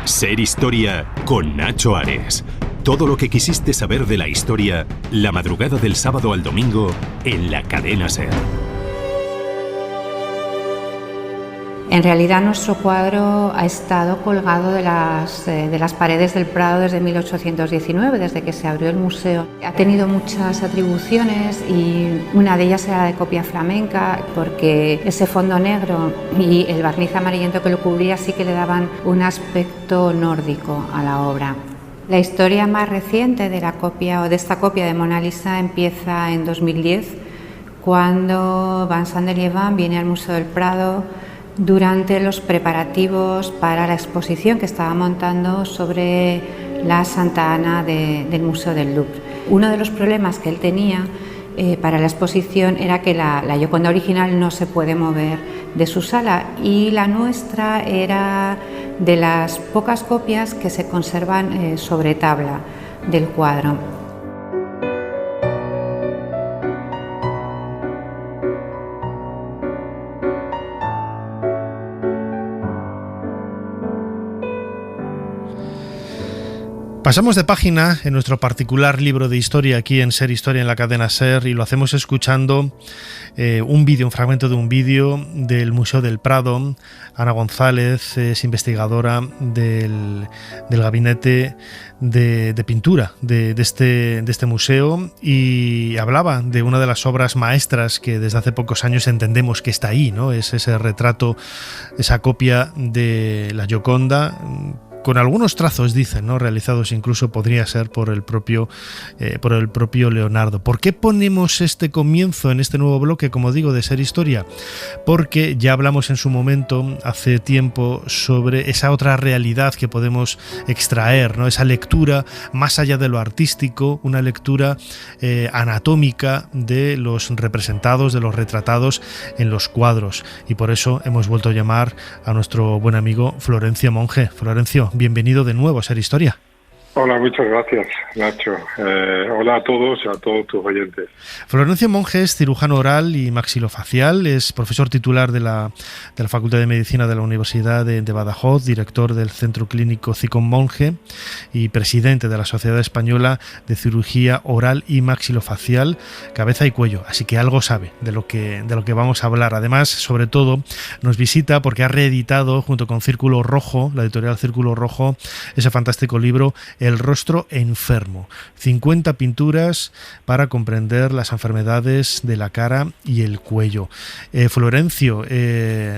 Ser Historia con Nacho Ares. Todo lo que quisiste saber de la historia, la madrugada del sábado al domingo en la cadena SER. En realidad nuestro cuadro ha estado colgado de las paredes del Prado desde 1819, desde que se abrió el museo. Ha tenido muchas atribuciones, y una de ellas era de copia flamenca, porque ese fondo negro y el barniz amarillento que lo cubría sí que le daban un aspecto nórdico a la obra. La historia más reciente de esta copia de Mona Lisa empieza en 2010, cuando Vincent de Lieven viene al Museo del Prado durante los preparativos para la exposición que estaba montando sobre la Santa Ana del Museo del Louvre. Uno de los problemas que él tenía para la exposición era que la Gioconda original no se puede mover de su sala, y la nuestra era de las pocas copias que se conservan sobre tabla del cuadro. Pasamos de página en nuestro particular libro de historia aquí en Ser Historia en la cadena SER, y lo hacemos escuchando un fragmento de un vídeo del Museo del Prado. Ana González es investigadora del gabinete de pintura de este museo, y hablaba de una de las obras maestras que desde hace pocos años entendemos que está ahí, ¿no? Es ese retrato, esa copia de la Gioconda, con algunos trazos, dicen, ¿no?, realizados incluso podría ser por el propio Leonardo. ¿Por qué ponemos este comienzo en este nuevo bloque, como digo, de Ser Historia? Porque ya hablamos en su momento, hace tiempo, sobre esa otra realidad que podemos extraer, ¿no?, esa lectura más allá de lo artístico, una lectura anatómica de los representados, de los retratados en los cuadros, y por eso hemos vuelto a llamar a nuestro buen amigo Florencio Monge. Florencio, bienvenido de nuevo a Ser Historia. Hola, muchas gracias, Nacho. Hola a todos tus oyentes. Florencio Monge es cirujano oral y maxilofacial, es profesor titular de la Facultad de Medicina de la Universidad de Badajoz, director del Centro Clínico Cicón Monge y presidente de la Sociedad Española de Cirugía Oral y Maxilofacial, cabeza y cuello, así que algo sabe de lo que vamos a hablar. Además, sobre todo, nos visita porque ha reeditado junto con Círculo Rojo, la editorial Círculo Rojo, ese fantástico libro El rostro enfermo, 50 pinturas para comprender las enfermedades de la cara y el cuello. Florencio,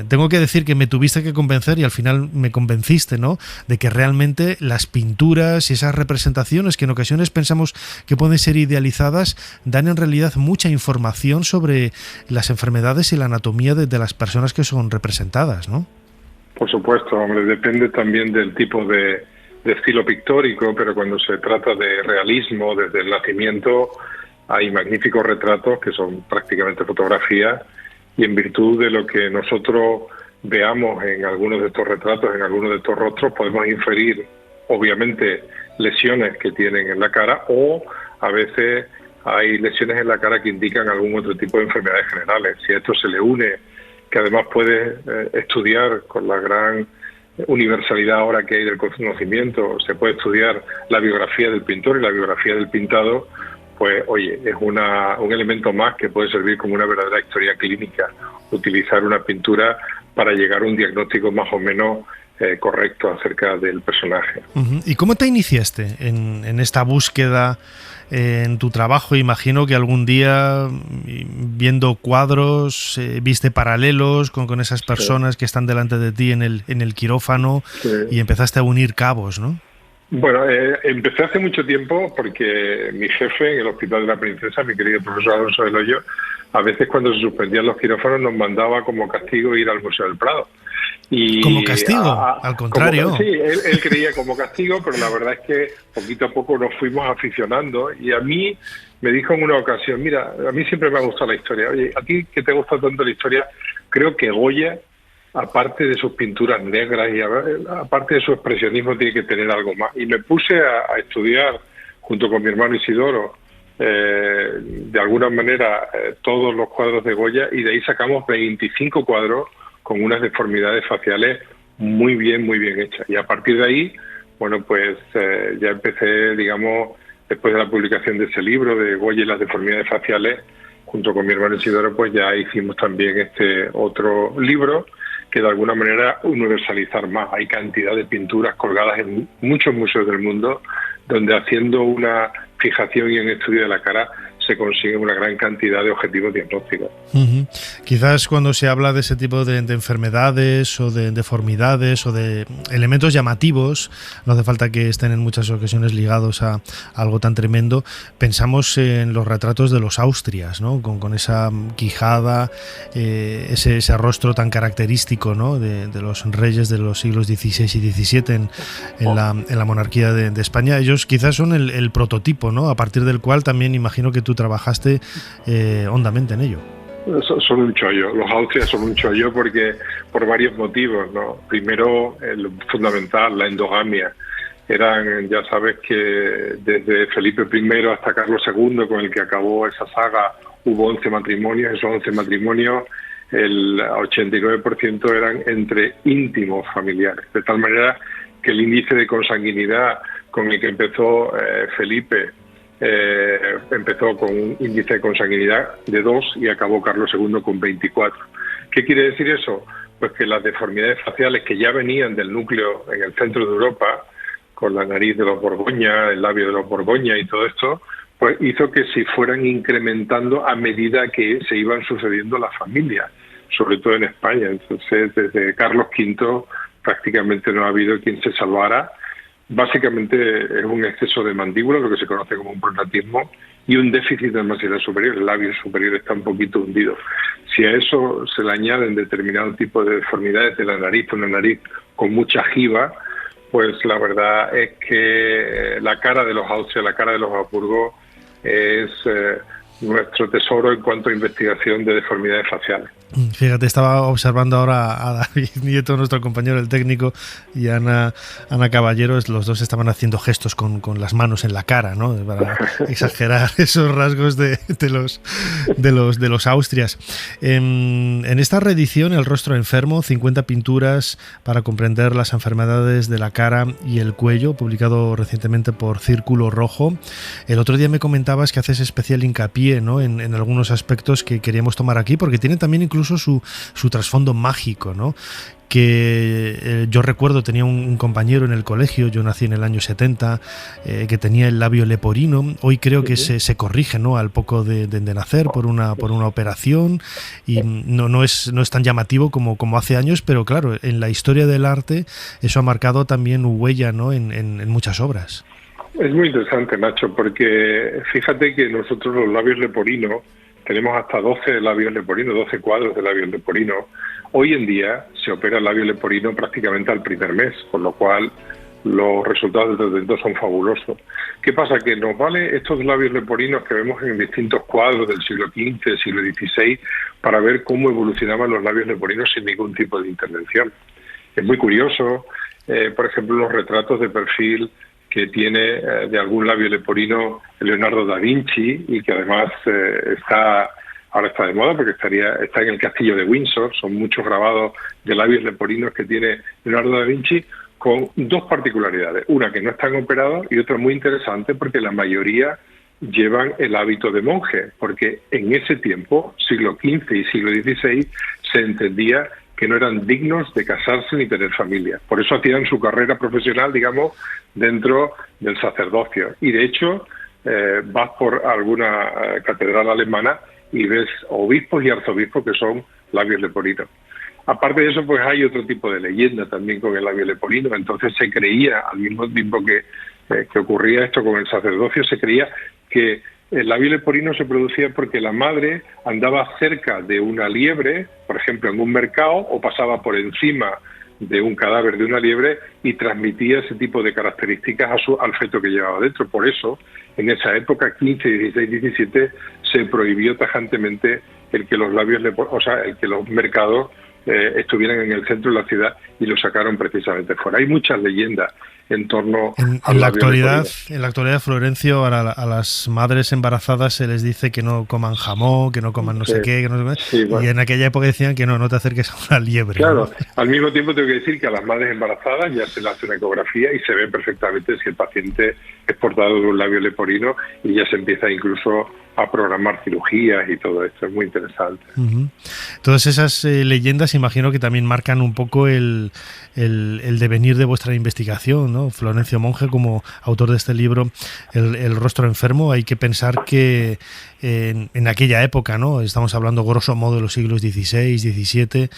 tengo que decir que me tuviste que convencer y al final me convenciste, ¿no?, de que realmente las pinturas y esas representaciones que en ocasiones pensamos que pueden ser idealizadas dan en realidad mucha información sobre las enfermedades y la anatomía de las personas que son representadas, ¿no? Por supuesto, hombre, depende también del tipo de estilo pictórico, pero cuando se trata de realismo, desde el nacimiento, hay magníficos retratos que son prácticamente fotografías, y en virtud de lo que nosotros veamos en algunos de estos retratos, en algunos de estos rostros, podemos inferir, obviamente, lesiones que tienen en la cara, o a veces hay lesiones en la cara que indican algún otro tipo de enfermedades generales. Si a esto se le une, que además puede estudiar con la gran universalidad ahora que hay del conocimiento, se puede estudiar la biografía del pintor y la biografía del pintado, pues oye, es un elemento más que puede servir como una verdadera historia clínica, utilizar una pintura para llegar a un diagnóstico más o menos correcto acerca del personaje. ¿Y cómo te iniciaste en esta búsqueda en tu trabajo? Imagino que algún día, viendo cuadros, viste paralelos con esas personas que están delante de ti en el quirófano, y empezaste a unir cabos, ¿no? Bueno, empecé hace mucho tiempo porque mi jefe en el Hospital de la Princesa, mi querido profesor Alonso del Hoyo, a veces cuando se suspendían los quirófanos nos mandaba como castigo ir al Museo del Prado. Y como castigo, al contrario. Sí, él creía como castigo, pero la verdad es que poquito a poco nos fuimos aficionando, y a mí me dijo en una ocasión, mira, a mí siempre me ha gustado la historia. Oye, ¿a ti que te gusta tanto la historia? Creo que Goya, aparte de sus pinturas negras y aparte de su expresionismo, tiene que tener algo más. Y me puse a estudiar, junto con mi hermano Isidoro, de alguna manera todos los cuadros de Goya, y de ahí sacamos 25 cuadros con unas deformidades faciales muy bien hechas. Y a partir de ahí, bueno, pues ya empecé, digamos, después de la publicación de ese libro de Goya y las deformidades faciales, junto con mi hermano Isidoro, pues ya hicimos también este otro libro que de alguna manera universalizar más. Hay cantidad de pinturas colgadas en muchos museos del mundo, donde haciendo una fijación y un estudio de la cara se consigue una gran cantidad de objetivos diagnósticos. Quizás cuando se habla de ese tipo de enfermedades o de deformidades o de elementos llamativos, no hace falta que estén en muchas ocasiones ligados a algo tan tremendo, pensamos en los retratos de los Austrias, ¿no? Con esa quijada, ese rostro tan característico, ¿no?, de los reyes de los siglos XVI y XVII en la monarquía de España. Ellos quizás son el prototipo, ¿no?, a partir del cual también imagino que tú trabajaste hondamente en ello. Son un chollo, los Austrias son un chollo porque por varios motivos, ¿no? Primero, el fundamental, la endogamia. Eran, ya sabes que desde Felipe I hasta Carlos II, con el que acabó esa saga, hubo 11 matrimonios. Esos 11 matrimonios, el 89% eran entre íntimos familiares, de tal manera que el índice de consanguinidad con el que empezó Felipe empezó con un índice de consanguinidad de 2 y acabó Carlos II con 24. ¿Qué quiere decir eso? Pues que las deformidades faciales que ya venían del núcleo en el centro de Europa, con la nariz de los Borgoña, el labio de los Borgoña y todo esto, pues hizo que se fueran incrementando a medida que se iban sucediendo las familias, sobre todo en España. Entonces, desde Carlos V prácticamente no ha habido quien se salvara. Básicamente es un exceso de mandíbula, lo que se conoce como un pronatismo, y un déficit de maxilar superior. El labio superior está un poquito hundido. Si a eso se le añaden determinados tipos de deformidades de la nariz, una nariz con mucha jiba, pues la verdad es que la cara de los Austrias, la cara de los Habsburgo es nuestro tesoro en cuanto a investigación de deformidades faciales. Fíjate, estaba observando ahora a David Nieto, nuestro compañero, el técnico, y Ana Caballero. Los dos estaban haciendo gestos con las manos en la cara, ¿no? Para exagerar esos rasgos de los Austrias. En esta reedición, El rostro enfermo, 50 pinturas para comprender las enfermedades de la cara y el cuello, publicado recientemente por Círculo Rojo. El otro día me comentabas que haces especial hincapié, ¿no?, en algunos aspectos que queríamos tomar aquí, porque tienen también incluso su trasfondo mágico, ¿no? Que yo recuerdo, tenía un compañero en el colegio, yo nací en el año 70, que tenía el labio leporino. Hoy creo que se corrige, ¿no?, al poco de nacer por una operación, y no es tan llamativo como hace años, pero claro, en la historia del arte eso ha marcado también huella, ¿no?, en muchas obras. Es muy interesante, Nacho, porque fíjate que nosotros los labios leporinos tenemos hasta 12 labios leporinos, 12 cuadros de labios leporinos. Hoy en día se opera el labio leporino prácticamente al primer mes, con lo cual los resultados del tratamiento son fabulosos. ¿Qué pasa? Que nos vale estos labios leporinos que vemos en distintos cuadros del siglo XV, siglo XVI, para ver cómo evolucionaban los labios leporinos sin ningún tipo de intervención. Es muy curioso, por ejemplo, los retratos de perfil que tiene de algún labio leporino Leonardo da Vinci, y que además ahora está de moda porque está en el castillo de Windsor. Son muchos grabados de labios leporinos que tiene Leonardo da Vinci, con dos particularidades. Una, que no están operados, y otra muy interesante, porque la mayoría llevan el hábito de monje, porque en ese tiempo, siglo XV y siglo XVI, se entendía que no eran dignos de casarse ni tener familia. Por eso hacían su carrera profesional, digamos, dentro del sacerdocio. Y de hecho, vas por alguna catedral alemana y ves obispos y arzobispos que son labios leporinos. Aparte de eso, pues hay otro tipo de leyenda también con el labio leporino. Entonces se creía, al mismo tiempo que ocurría esto con el sacerdocio, se creía que el labio leporino se producía porque la madre andaba cerca de una liebre, por ejemplo en un mercado, o pasaba por encima de un cadáver de una liebre y transmitía ese tipo de características al feto que llevaba dentro. Por eso, en esa época, 15, 16, 17, se prohibió tajantemente el que los mercados estuvieran en el centro de la ciudad, y lo sacaron precisamente fuera. Hay muchas leyendas en torno en la actualidad, Florencio, a las madres embarazadas se les dice que no coman jamón, que no coman no sé qué, que no sé qué. Sí, bueno. Y en aquella época decían que no te acerques a una liebre. Claro, ¿no? Al mismo tiempo tengo que decir que a las madres embarazadas ya se le hace una ecografía y se ve perfectamente si el paciente es portador de un labio leporino, y ya se empieza incluso a programar cirugías y todo esto. Es muy interesante. Uh-huh. Todas esas leyendas imagino que también marcan un poco el devenir de vuestra investigación, ¿no? Florencio Monge, como autor de este libro, El rostro enfermo. Hay que pensar que en aquella época, ¿no?, estamos hablando grosso modo de los siglos XVI, XVII,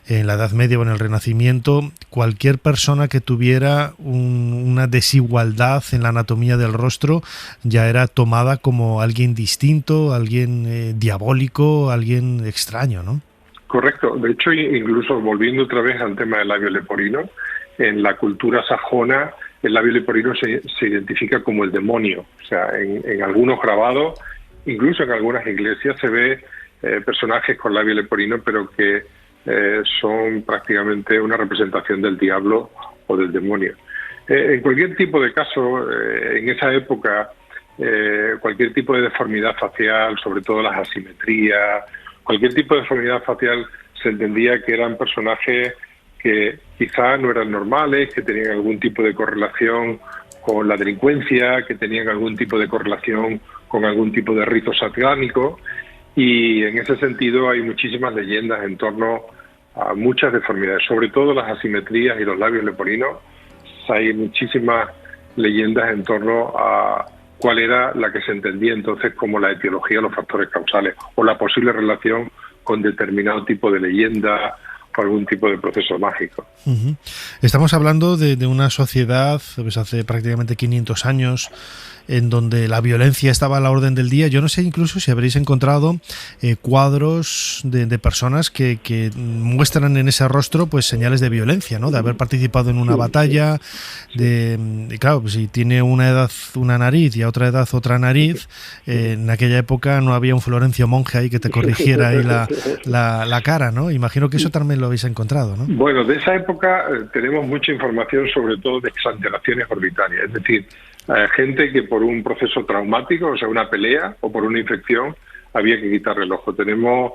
en la Edad Media o en el Renacimiento, cualquier persona que tuviera una desigualdad en la anatomía del rostro ya era tomada como alguien distinto, alguien diabólico, alguien extraño, ¿no? Correcto. De hecho, incluso volviendo otra vez al tema del labio leporino, en la cultura sajona el labio leporino se identifica como el demonio. O sea, en algunos grabados, incluso en algunas iglesias, se ve personajes con labio leporino, pero que son prácticamente una representación del diablo o del demonio. En cualquier tipo de caso, en esa época, cualquier tipo de deformidad facial, sobre todo las asimetrías, cualquier tipo de deformidad facial, se entendía que eran personajes que quizá no eran normales, que tenían algún tipo de correlación con la delincuencia, que tenían algún tipo de correlación con algún tipo de rito satánico, y en ese sentido hay muchísimas leyendas en torno a muchas deformidades, sobre todo las asimetrías y los labios leporinos. Hay muchísimas leyendas en torno a cuál era la que se entendía entonces como la etiología, los factores causales, o la posible relación con determinado tipo de leyenda algún tipo de proceso mágico. Uh-huh. Estamos hablando de una sociedad, pues hace prácticamente 500 años, en donde la violencia estaba a la orden del día. Yo no sé incluso si habréis encontrado cuadros de personas que muestran en ese rostro pues señales de violencia, ¿no? De haber participado en una batalla, y claro, pues si tiene una edad una nariz y a otra edad otra nariz, en aquella época no había un Florencio Monge ahí que te corrigiera ahí la cara, ¿no? Imagino que eso también lo habéis encontrado, ¿no? Bueno, de esa época tenemos mucha información sobre todo de exantelaciones orbitarias, es decir, gente que por un proceso traumático, o sea, una pelea o por una infección, había que quitarle el ojo. Tenemos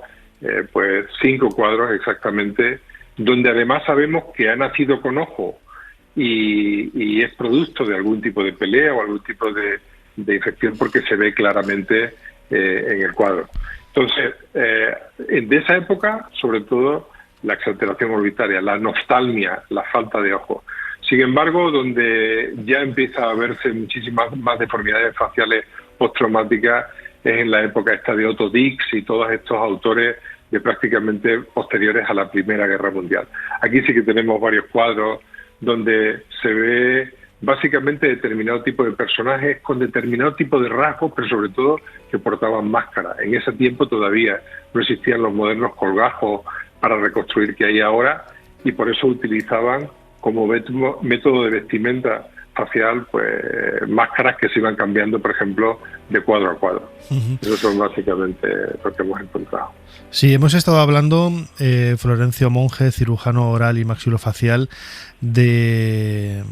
pues 5 cuadros exactamente, donde además sabemos que ha nacido con ojo y es producto de algún tipo de pelea o algún tipo de infección, porque se ve claramente en el cuadro. Entonces, de esa época, sobre todo, la exantelación orbitaria, la noftalmia, la falta de ojo. Sin embargo, donde ya empieza a verse muchísimas más deformidades faciales postraumáticas es en la época esta de Otto Dix y todos estos autores de prácticamente posteriores a la Primera Guerra Mundial. Aquí sí que tenemos varios cuadros donde se ve básicamente determinado tipo de personajes con determinado tipo de rasgos, pero sobre todo que portaban máscara. En ese tiempo todavía no existían los modernos colgajos para reconstruir que hay ahora, y por eso utilizaban como método de vestimenta facial pues máscaras que se iban cambiando, por ejemplo, de cuadro a cuadro. Uh-huh. Eso son básicamente lo que hemos encontrado. Sí, hemos estado hablando, Florencio Monge, cirujano oral y maxilofacial, de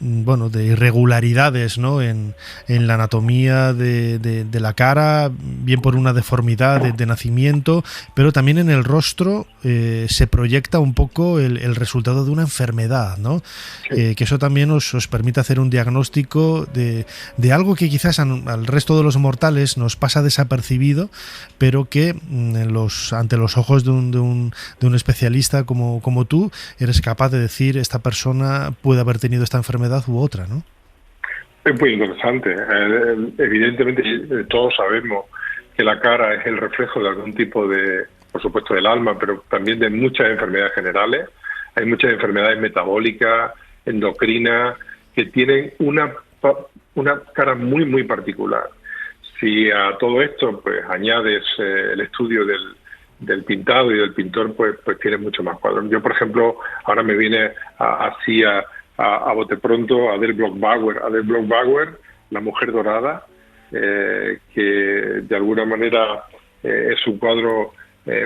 irregularidades, ¿no? en la anatomía de la cara, bien por una deformidad de nacimiento, pero también en el rostro se proyecta un poco el resultado de una enfermedad, ¿no? Sí. Que eso también os permite hacer un diagnóstico de algo que quizás al resto de los mortales nos pasa desapercibido, pero que ante los ojos de un especialista como tú, eres capaz de decir esta persona puede haber tenido esta enfermedad u otra, ¿no? Es muy interesante. Evidentemente todos sabemos que la cara es el reflejo de algún tipo de, por supuesto, del alma, pero también de muchas enfermedades generales. Hay muchas enfermedades metabólicas, endocrinas, que tienen una cara muy, muy particular. Si a todo esto pues añades el estudio del pintado y del pintor, pues tiene mucho más cuadros. Yo, por ejemplo, ahora me viene así a bote pronto Adele Bloch-Bauer. Adele Bloch-Bauer, la mujer dorada, que de alguna manera es un cuadro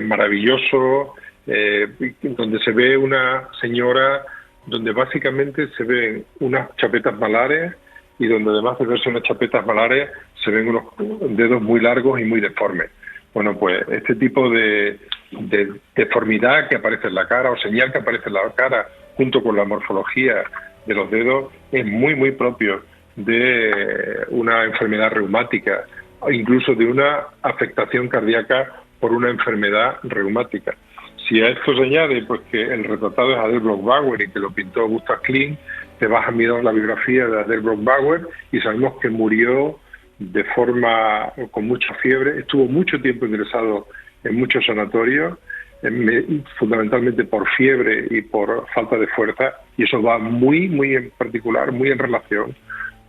maravilloso, donde se ve una señora donde básicamente se ven unas chapetas malares, y donde además de verse unas chapetas malares se ven unos dedos muy largos y muy deformes. Bueno, pues este tipo de deformidad que aparece en la cara, o señal que aparece en la cara, junto con la morfología de los dedos, es muy, muy propio de una enfermedad reumática, o incluso de una afectación cardíaca por una enfermedad reumática. Si a esto se añade pues que el retratado es Adele Bloch-Bauer y que lo pintó Gustav Klimt, te vas a mirar la biografía de Adele Bloch-Bauer y sabemos que murió de forma con mucha fiebre, estuvo mucho tiempo ingresado en muchos sanatorios, fundamentalmente por fiebre y por falta de fuerza, y eso va muy, muy en particular, muy en relación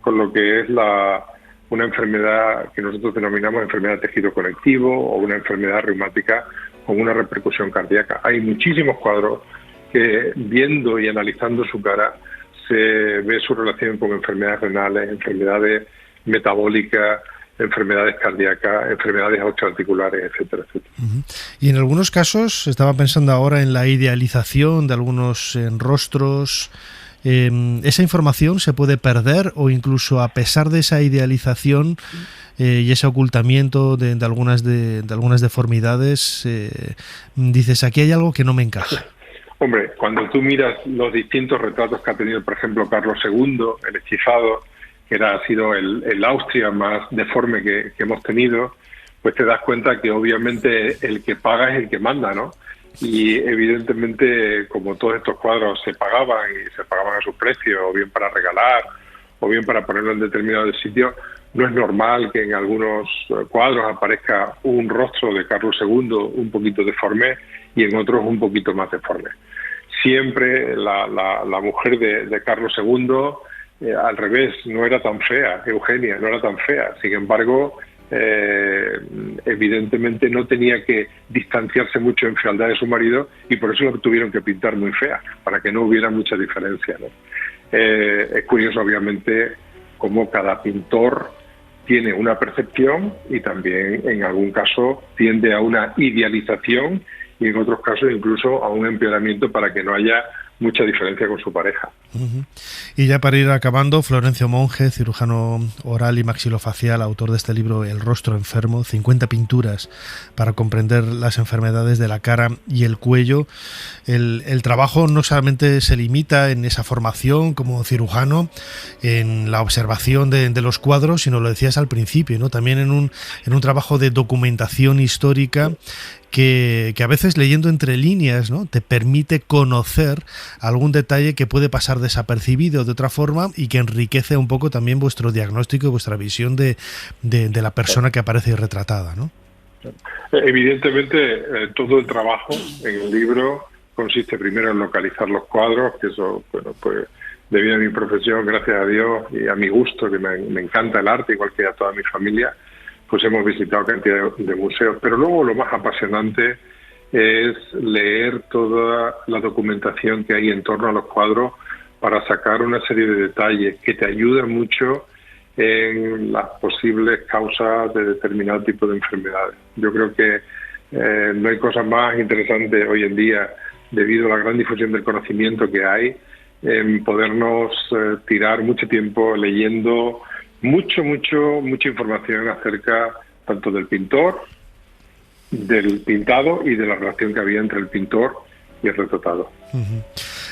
con lo que es una enfermedad que nosotros denominamos enfermedad de tejido conectivo o una enfermedad reumática con una repercusión cardíaca. Hay muchísimos cuadros que, viendo y analizando su cara, se ve su relación con enfermedades renales, enfermedades metabólicas, enfermedades cardíacas, enfermedades osteoarticulares, etcétera, etcétera. Uh-huh. Y en algunos casos, estaba pensando ahora en la idealización de algunos rostros. ¿Esa información se puede perder, o incluso a pesar de esa idealización y ese ocultamiento de algunas deformidades, dices, aquí hay algo que no me encaja? Hombre, cuando tú miras los distintos retratos que ha tenido, por ejemplo, Carlos II, el hechizado, que ha sido el Austria más deforme que hemos tenido, pues te das cuenta que obviamente el que paga es el que manda, ¿no? Y evidentemente, como todos estos cuadros se pagaban a su precio, o bien para regalar, o bien para ponerlo en determinados sitios, No es normal que en algunos cuadros aparezca un rostro de Carlos II un poquito deforme y en otros un poquito más deforme. Siempre la mujer de Carlos II, al revés, no era tan fea, Eugenia no era tan fea. Sin embargo, evidentemente no tenía que distanciarse mucho en fealdad de su marido y por eso la tuvieron que pintar muy fea, para que no hubiera mucha diferencia, ¿no? Es curioso, obviamente, cómo cada pintor tiene una percepción y también en algún caso tiende a una idealización y en otros casos incluso a un empeoramiento para que no haya mucha diferencia con su pareja. Y ya para ir acabando, Florencio Monge, cirujano oral y maxilofacial, autor de este libro El rostro enfermo, 50 pinturas para comprender las enfermedades de la cara y el cuello. El trabajo no solamente se limita en esa formación como cirujano, en la observación de los cuadros, sino lo decías al principio, ¿no? También en un trabajo de documentación histórica que a veces leyendo entre líneas, ¿no?, te permite conocer algún detalle que puede pasar desapercibido de otra forma y que enriquece un poco también vuestro diagnóstico y vuestra visión de la persona que aparece retratada, ¿no? Evidentemente, todo el trabajo en el libro consiste primero en localizar los cuadros, que eso, bueno, pues debido a mi profesión, gracias a Dios, y a mi gusto, que me encanta el arte, igual que a toda mi familia, pues hemos visitado cantidad de museos. Pero luego lo más apasionante es leer toda la documentación que hay en torno a los cuadros para sacar una serie de detalles que te ayudan mucho en las posibles causas de determinado tipo de enfermedades. Yo creo que no hay cosa más interesante hoy en día, debido a la gran difusión del conocimiento que hay, en podernos tirar mucho tiempo leyendo mucha información acerca tanto del pintor, del pintado y de la relación que había entre el pintor y el retratado.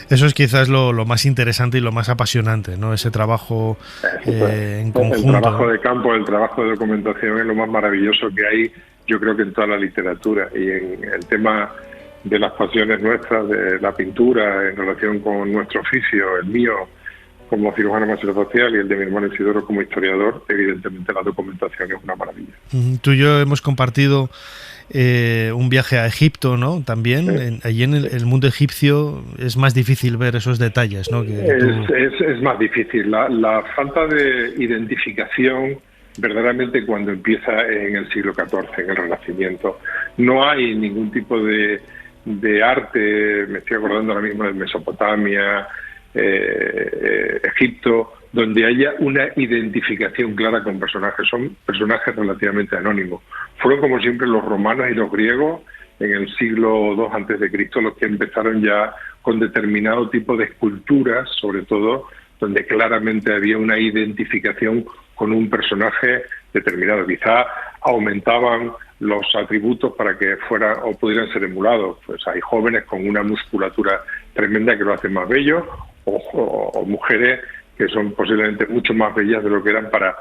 Eso es quizás lo más interesante y lo más apasionante, ¿no? Ese trabajo en conjunto. El trabajo de campo, el trabajo de documentación es lo más maravilloso que hay, yo creo que en toda la literatura. Y en el tema de las pasiones nuestras, de la pintura, en relación con nuestro oficio, el mío como cirujano maxilofacial y el de mi hermano Isidoro como historiador, evidentemente la documentación es una maravilla. Tú y yo hemos compartido un viaje a Egipto, ¿no? También, allí en el mundo egipcio es más difícil ver esos detalles, ¿no? Es más difícil. La falta de identificación verdaderamente cuando empieza en el siglo XIV, en el Renacimiento. No hay ningún tipo de arte, me estoy acordando ahora mismo de Mesopotamia, Egipto, donde haya una identificación clara con personajes. Son personajes relativamente anónimos. Fueron como siempre los romanos y los griegos en el siglo II a.C. los que empezaron ya con determinado tipo de esculturas, sobre todo donde claramente había una identificación con un personaje determinado. Quizá aumentaban los atributos para que fueran o pudieran ser emulados. Pues hay jóvenes con una musculatura tremenda que lo hacen más bello, o mujeres que son posiblemente mucho más bellas de lo que eran para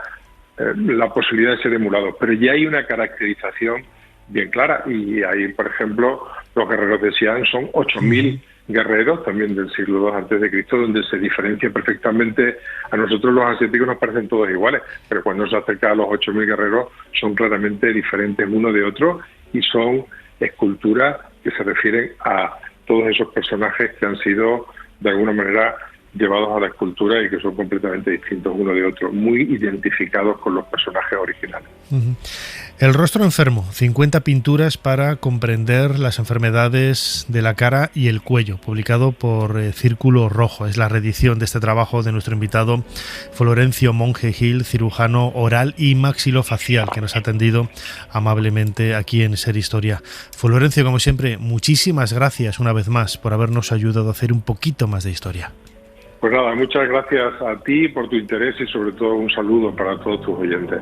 la posibilidad de ser emulados. Pero ya hay una caracterización bien clara, y ahí, por ejemplo, los guerreros de Xi'an son 8.000 guerreros, también del siglo II a.C., donde se diferencia perfectamente. A nosotros los asiáticos nos parecen todos iguales, pero cuando se acerca a los 8.000 guerreros son claramente diferentes uno de otro, y son esculturas que se refieren a todos esos personajes que han sido de alguna manera llevados a la escultura y que son completamente distintos uno de otro, muy identificados con los personajes originales. El rostro enfermo, 50 pinturas para comprender las enfermedades de la cara y el cuello, publicado por Círculo Rojo. Es la reedición de este trabajo de nuestro invitado Florencio Monge Gil, cirujano oral y maxilofacial, que nos ha atendido amablemente aquí en Ser Historia. Florencio, como siempre, muchísimas gracias una vez más por habernos ayudado a hacer un poquito más de historia. Pues nada, muchas gracias a ti por tu interés y sobre todo un saludo para todos tus oyentes.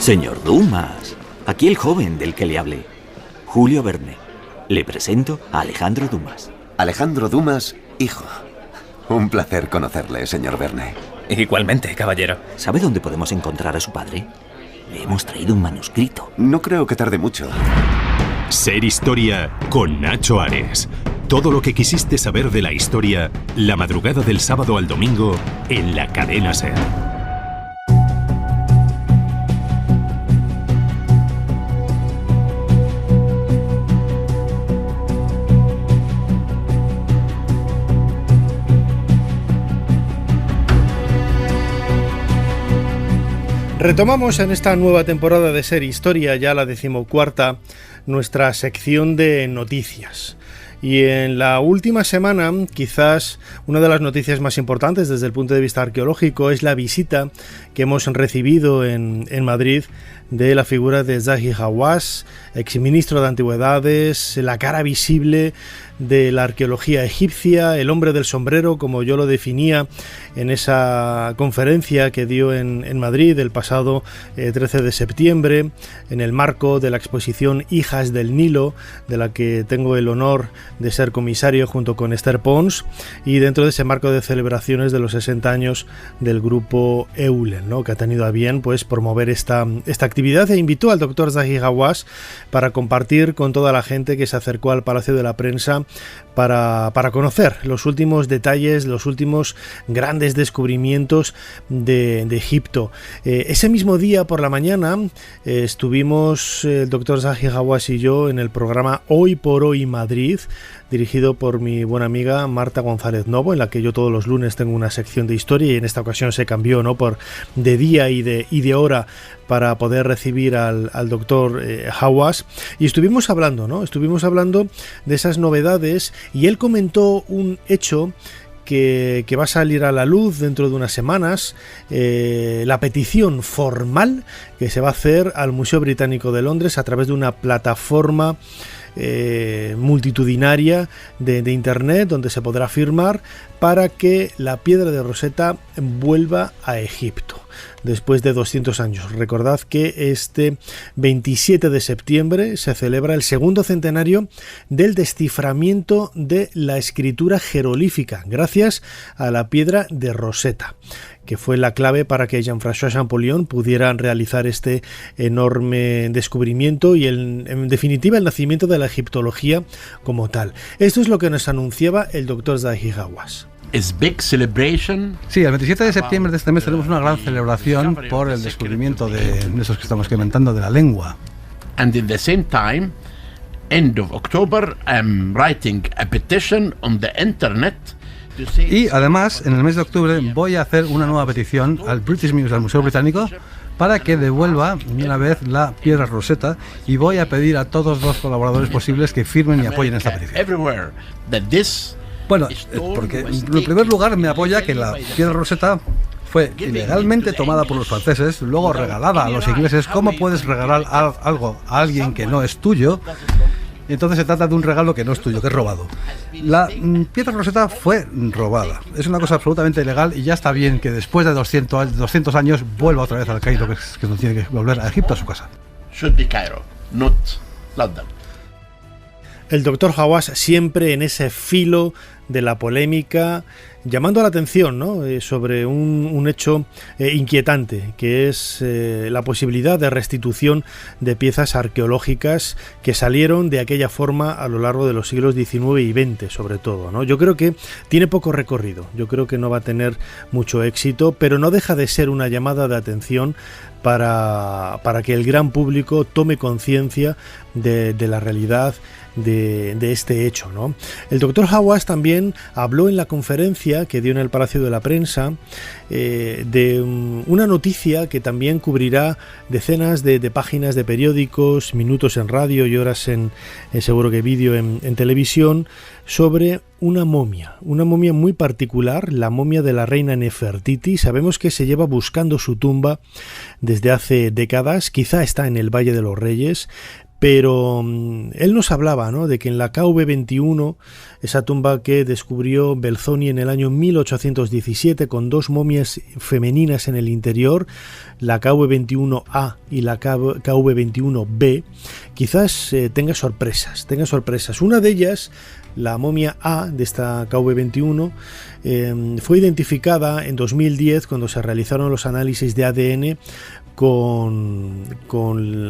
Señor Dumas, aquí el joven del que le hablé, Julio Verne. Le presento a Alejandro Dumas. Alejandro Dumas, hijo. Un placer conocerle, señor Verne. Igualmente, caballero. ¿Sabe dónde podemos encontrar a su padre? Le hemos traído un manuscrito. No creo que tarde mucho. Ser Historia con Nacho Ares. Todo lo que quisiste saber de la historia, la madrugada del sábado al domingo en la cadena SER. Retomamos en esta nueva temporada de Ser Historia, ya la 14ª, nuestra sección de noticias. Y en la última semana, quizás una de las noticias más importantes desde el punto de vista arqueológico es la visita que hemos recibido en Madrid de la figura de Zahi Hawass, exministro de Antigüedades, la cara visible de la arqueología egipcia, el hombre del sombrero, como yo lo definía en esa conferencia que dio en Madrid el pasado 13 de septiembre, en el marco de la exposición Hijas del Nilo, de la que tengo el honor de ser comisario junto con Esther Pons, y dentro de ese marco de celebraciones de los 60 años del grupo Eulen, ¿no?, que ha tenido a bien pues promover esta actividad, e invitó al doctor Zahi Hawass para compartir con toda la gente que se acercó al Palacio de la Prensa para conocer los últimos detalles, los últimos grandes descubrimientos de Egipto. Ese mismo día por la mañana estuvimos el doctor Zahi Hawass y yo en el programa Hoy por Hoy Madrid, dirigido por mi buena amiga Marta González Novo, en la que yo todos los lunes tengo una sección de historia, y en esta ocasión se cambió, ¿no?, por de día y de hora para poder recibir al doctor Hawass, y estuvimos hablando de esas novedades, y él comentó un hecho que va a salir a la luz dentro de unas semanas, la petición formal que se va a hacer al Museo Británico de Londres a través de una plataforma multitudinaria de internet, donde se podrá firmar para que la piedra de Rosetta vuelva a Egipto después de 200 años. Recordad que este 27 de septiembre se celebra el segundo centenario del desciframiento de la escritura jeroglífica gracias a la piedra de Rosetta, que fue la clave para que Jean-François Champollion pudiera realizar este enorme descubrimiento y en definitiva el nacimiento de la egiptología como tal. Esto es lo que nos anunciaba el doctor Zahi Hawass. Sí, el 27 de septiembre de este mes tenemos una gran celebración por el descubrimiento de esos que estamos comentando, de la lengua. And at the same time, end of October, I'm writing a petition on the internet. Y además, en el mes de octubre voy a hacer una nueva petición al British Museum, al Museo Británico, para que devuelva una vez la piedra Rosetta, y voy a pedir a todos los colaboradores posibles que firmen y apoyen esta petición. Bueno, porque en primer lugar me apoya que la piedra Rosetta fue ilegalmente tomada por los franceses, luego regalada a los ingleses. ¿Cómo puedes regalar algo a alguien que no es tuyo? Y entonces se trata de un regalo que no es tuyo, que es robado. La piedra Rosetta fue robada. Es una cosa absolutamente ilegal, y ya está bien que después de 200 años vuelva otra vez al Cairo, que no tiene que volver a Egipto, a su casa. Should be Cairo, not London. El doctor Hawass siempre en ese filo de la polémica, llamando la atención, ¿no?, sobre un hecho inquietante, que es la posibilidad de restitución de piezas arqueológicas que salieron de aquella forma a lo largo de los siglos XIX y XX, sobre todo, ¿no? Yo creo que tiene poco recorrido, yo creo que no va a tener mucho éxito, pero no deja de ser una llamada de atención para que el gran público tome conciencia de la realidad de este hecho, ¿no? El doctor Hawass también habló en la conferencia que dio en el Palacio de la Prensa de una noticia que también cubrirá decenas de páginas de periódicos, minutos en radio y horas en seguro que vídeo en televisión, sobre una momia muy particular, la momia de la reina Nefertiti. Sabemos que se lleva buscando su tumba desde hace décadas, quizá está en el Valle de los Reyes, Pero él nos hablaba, ¿no?, de que en la KV-21, esa tumba que descubrió Belzoni en el año 1817 con 2 momias femeninas en el interior, la KV-21A y la KV-21B, quizás tenga sorpresas. Una de ellas, la momia A de esta KV-21, fue identificada en 2010 cuando se realizaron los análisis de ADN con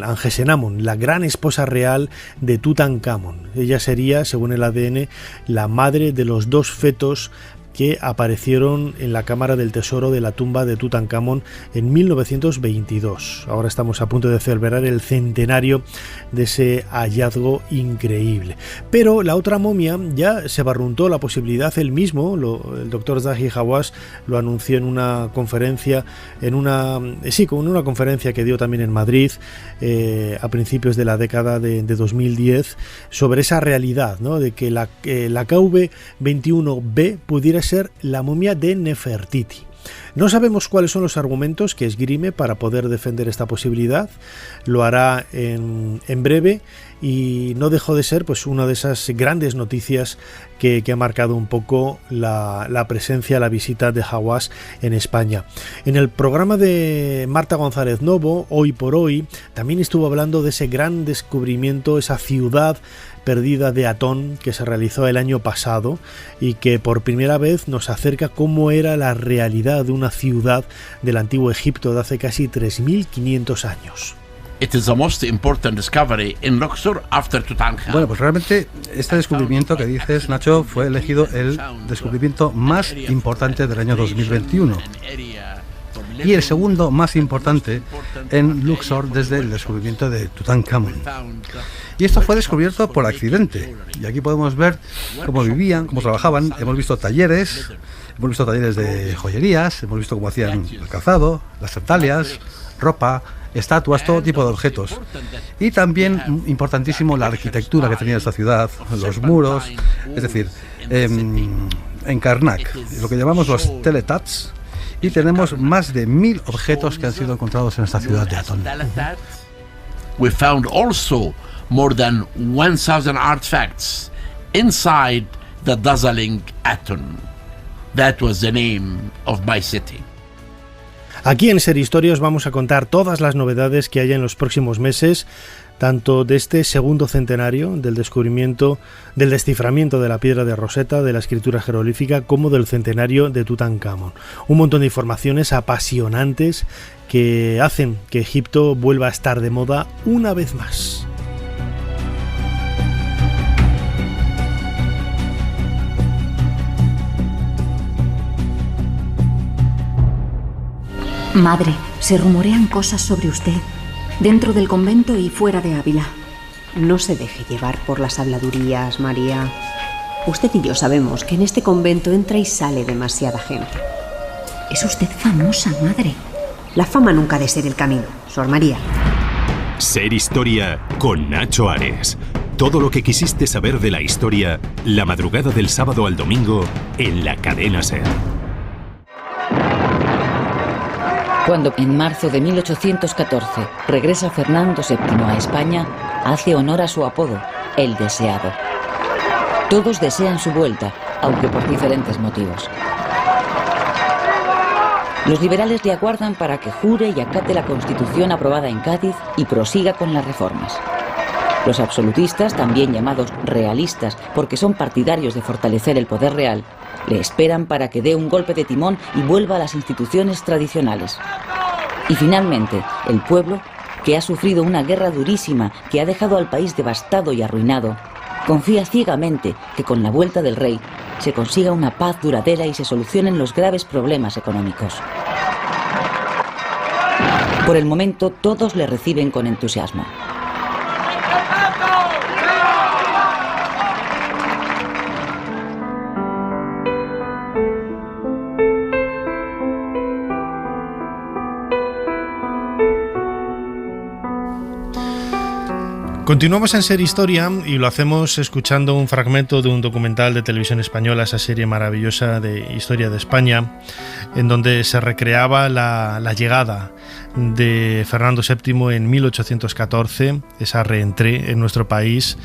Angesenamón, la gran esposa real de Tutankamón. Ella sería, según el ADN, la madre de los 2 fetos que aparecieron en la cámara del tesoro de la tumba de Tutankamón en 1922. Ahora estamos a punto de celebrar el centenario de ese hallazgo increíble. Pero la otra momia ya se barruntó la posibilidad él mismo, el doctor Zahi Hawass lo anunció en una conferencia, en una conferencia que dio también en Madrid a principios de la década de 2010, sobre esa realidad, ¿no?, de que la KV-21B pudiera ser la momia de Nefertiti. No sabemos cuáles son los argumentos que esgrime para poder defender esta posibilidad. Lo hará en breve y no dejó de ser pues una de esas grandes noticias que ha marcado un poco la presencia, la visita de Hawass en España. En el programa de Marta González Novo, Hoy por Hoy, también estuvo hablando de ese gran descubrimiento, esa ciudad perdida de Atón que se realizó el año pasado y que por primera vez nos acerca cómo era la realidad de una ciudad del antiguo Egipto de hace casi 3.500 años. It is the most important discovery in Luxor after Tutankhamun. Bueno, pues realmente este descubrimiento que dices, Nacho, fue elegido el descubrimiento más importante del año 2021 y el segundo más importante en Luxor desde el descubrimiento de Tutankamón. Y esto fue descubierto por accidente. Y aquí podemos ver cómo vivían, cómo trabajaban. Hemos visto talleres de joyerías, hemos visto cómo hacían el calzado, las sandalias, ropa, estatuas, todo tipo de objetos. Y también, importantísimo, la arquitectura que tenía esta ciudad, los muros, es decir, en Karnak, lo que llamamos los teletats, y tenemos más de 1.000 objetos que han sido encontrados en esta ciudad de Atón. We found also more than 1,000 artifacts inside the dazzling Atón. That was the name of my city. Aquí en Ser Historia os vamos a contar todas las novedades que haya en los próximos meses, tanto de este segundo centenario del descubrimiento, del desciframiento de la piedra de Rosetta, de la escritura jeroglífica, como del centenario de Tutankamón. Un montón de informaciones apasionantes que hacen que Egipto vuelva a estar de moda una vez más. Madre, se rumorean cosas sobre usted, dentro del convento y fuera de Ávila. No se deje llevar por las habladurías, María. Usted y yo sabemos que en este convento entra y sale demasiada gente. Es usted famosa, madre. La fama nunca ha de ser el camino, Sor María. Ser Historia con Nacho Ares. Todo lo que quisiste saber de la historia, la madrugada del sábado al domingo, en la cadena SER. Cuando en marzo de 1814 regresa Fernando VII a España, hace honor a su apodo, el Deseado. Todos desean su vuelta, aunque por diferentes motivos. Los liberales le aguardan para que jure y acate la Constitución aprobada en Cádiz y prosiga con las reformas. Los absolutistas, también llamados realistas porque son partidarios de fortalecer el poder real, le esperan para que dé un golpe de timón y vuelva a las instituciones tradicionales. Y finalmente, el pueblo, que ha sufrido una guerra durísima que ha dejado al país devastado y arruinado, confía ciegamente que con la vuelta del rey se consiga una paz duradera y se solucionen los graves problemas económicos. Por el momento, todos le reciben con entusiasmo. Continuamos en Ser Historia y lo hacemos escuchando un fragmento de un documental de televisión española, esa serie maravillosa de Historia de España, en donde se recreaba la llegada de Fernando VII en 1814, esa reentrée en nuestro país,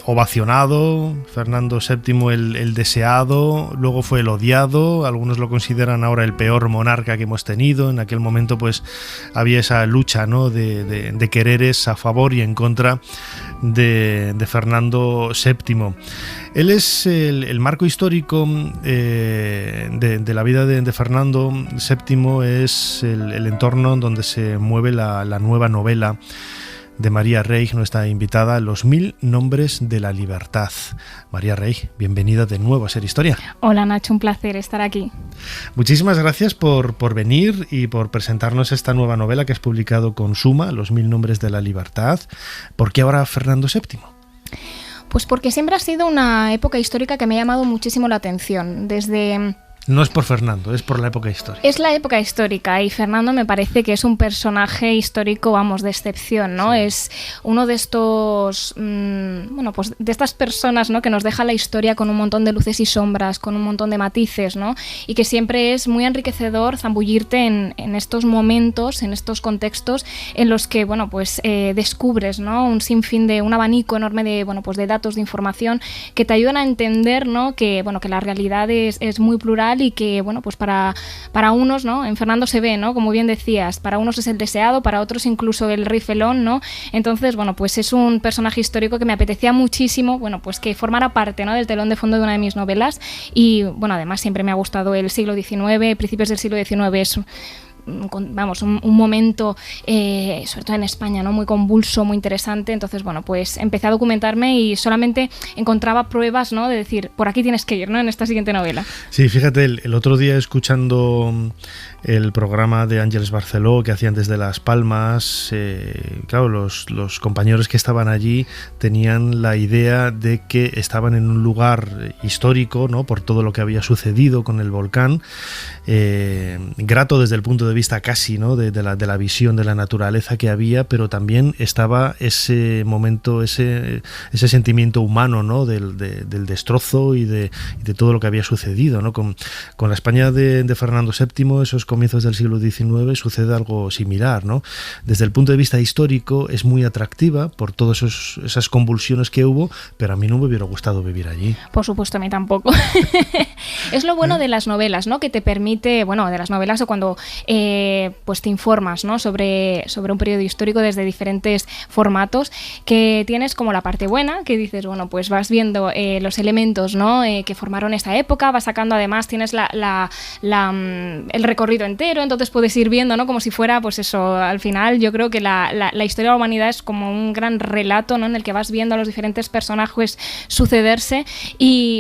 ovacionado, Fernando VII el deseado, luego fue el odiado, algunos lo consideran ahora el peor monarca que hemos tenido. En aquel momento pues había esa lucha, ¿no?, de quereres a favor y en contra de Fernando VII. Él es el marco histórico de la vida de Fernando VII, es el entorno donde se mueve la nueva novela de María Rey, nuestra invitada, Los 1000 nombres de la libertad. María Rey, bienvenida de nuevo a Ser Historia. Hola Nacho, un placer estar aquí. Muchísimas gracias por venir y por presentarnos esta nueva novela que has publicado con Suma, Los 1000 nombres de la libertad. ¿Por qué ahora Fernando VII? Pues porque siempre ha sido una época histórica que me ha llamado muchísimo la atención. No es por Fernando, es por la época histórica. Es la época histórica y Fernando me parece que es un personaje histórico, vamos, de excepción, ¿no? Sí. Es uno de estos, pues de estas personas, ¿no?, que nos deja la historia con un montón de luces y sombras, con un montón de matices, ¿no? Y que siempre es muy enriquecedor zambullirte en estos momentos, en estos contextos en los que, descubres, ¿no?, un sinfín de un abanico enorme de, de datos, de información que te ayudan a entender, ¿no?, que la realidad es muy plural y que, para unos, ¿no?, en Fernando se ve, ¿no?, como bien decías, para unos es el deseado, para otros incluso el rey felón, ¿no? Entonces, es un personaje histórico que me apetecía muchísimo, que formara parte, ¿no?, del telón de fondo de una de mis novelas y, además siempre me ha gustado el siglo XIX, principios del siglo XIX, es un momento, sobre todo en España, ¿no?, muy convulso, muy interesante. Entonces, empecé a documentarme y solamente encontraba pruebas, ¿no?, de decir, por aquí tienes que ir, ¿no?, en esta siguiente novela. Sí, fíjate, el otro día escuchando el programa de Ángeles Barceló que hacían desde Las Palmas, claro, los compañeros que estaban allí tenían la idea de que estaban en un lugar histórico, ¿no?, por todo lo que había sucedido con el volcán, grato desde el punto de vista casi, ¿no?, de la visión de la naturaleza que había, pero también estaba ese momento, ese sentimiento humano, ¿no?, del destrozo y de todo lo que había sucedido, ¿no? Con la España de Fernando VII, esos comienzos del siglo XIX, sucede algo similar, ¿no? Desde el punto de vista histórico es muy atractiva por todas esas convulsiones que hubo, pero a mí no me hubiera gustado vivir allí. Por supuesto, a mí tampoco. Es lo bueno de las novelas, ¿no?, que te permite, de las novelas o cuando te informas, ¿no?, sobre un periodo histórico desde diferentes formatos, que tienes como la parte buena, que dices, vas viendo los elementos, ¿no?, que formaron esa época, vas sacando, además tienes el recorrido entero, entonces puedes ir viendo, ¿no?, como si fuera, al final yo creo que la historia de la humanidad es como un gran relato, ¿no?, en el que vas viendo a los diferentes personajes sucederse,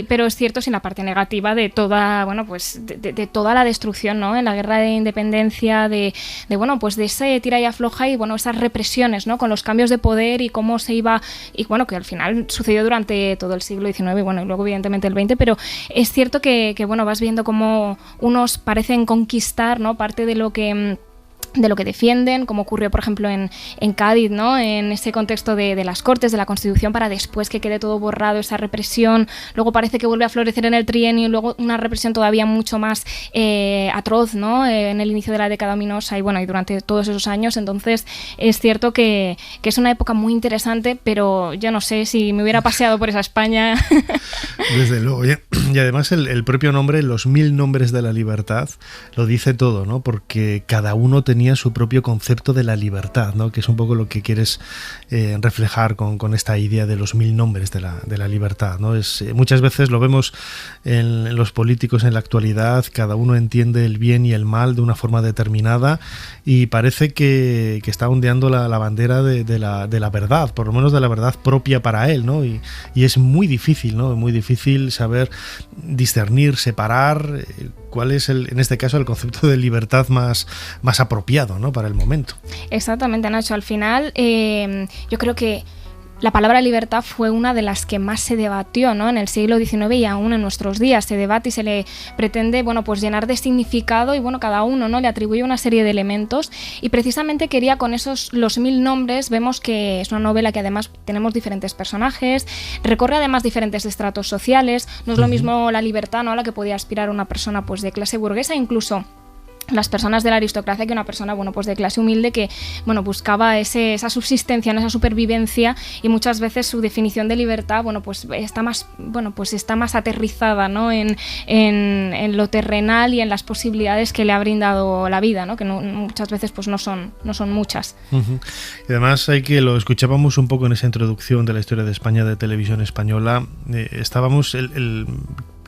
pero es cierto sin la parte negativa de toda, de toda la destrucción, ¿no?, en la guerra de independencia, de ese tira y afloja y esas represiones, ¿no?, con los cambios de poder y cómo se iba, y que al final sucedió durante todo el siglo XIX y luego evidentemente el XX, pero es cierto que vas viendo cómo unos parecen conquistar, ¿no?, parte de lo que defienden, como ocurrió por ejemplo en Cádiz, ¿no?, en ese contexto de las Cortes, de la Constitución, para después que quede todo borrado, esa represión, luego parece que vuelve a florecer en el trienio y luego una represión todavía mucho más atroz, ¿no?, en el inicio de la década ominosa y durante todos esos años. Entonces es cierto que es una época muy interesante, pero yo no sé si me hubiera paseado por esa España. Desde luego, y además el propio nombre, Los 1000 nombres de la libertad, lo dice todo, ¿no?, porque cada uno tenía su propio concepto de la libertad, ¿no?, que es un poco lo que quieres reflejar con esta idea de los 1000 nombres de la libertad, ¿no? Muchas veces lo vemos en los políticos en la actualidad, cada uno entiende el bien y el mal de una forma determinada y parece que está ondeando la bandera de la verdad, por lo menos de la verdad propia para él, ¿no? Y es muy difícil, ¿no?, muy difícil saber discernir, separar cuál es en este caso el concepto de libertad más apropiado, ¿no?, para el momento. Exactamente, Nacho. Al final yo creo que la palabra libertad fue una de las que más se debatió, ¿no?, en el siglo XIX y aún en nuestros días se debate y se le pretende llenar de significado y cada uno, ¿no?, le atribuye una serie de elementos y precisamente quería con los 1000 nombres. Vemos que es una novela que además tenemos diferentes personajes, recorre además diferentes estratos sociales, no es lo mismo la libertad, ¿no?, a la que podía aspirar una persona de clase burguesa, incluso las personas de la aristocracia que una persona, bueno, pues de clase humilde que, bueno, buscaba esa subsistencia, esa supervivencia, y muchas veces su definición de libertad, bueno, pues está más aterrizada, ¿no? en lo terrenal y en las posibilidades que le ha brindado la vida, ¿no? Que muchas veces pues no son muchas. Uh-huh. Y además lo escuchábamos un poco en esa introducción de la historia de España de Televisión Española, estábamos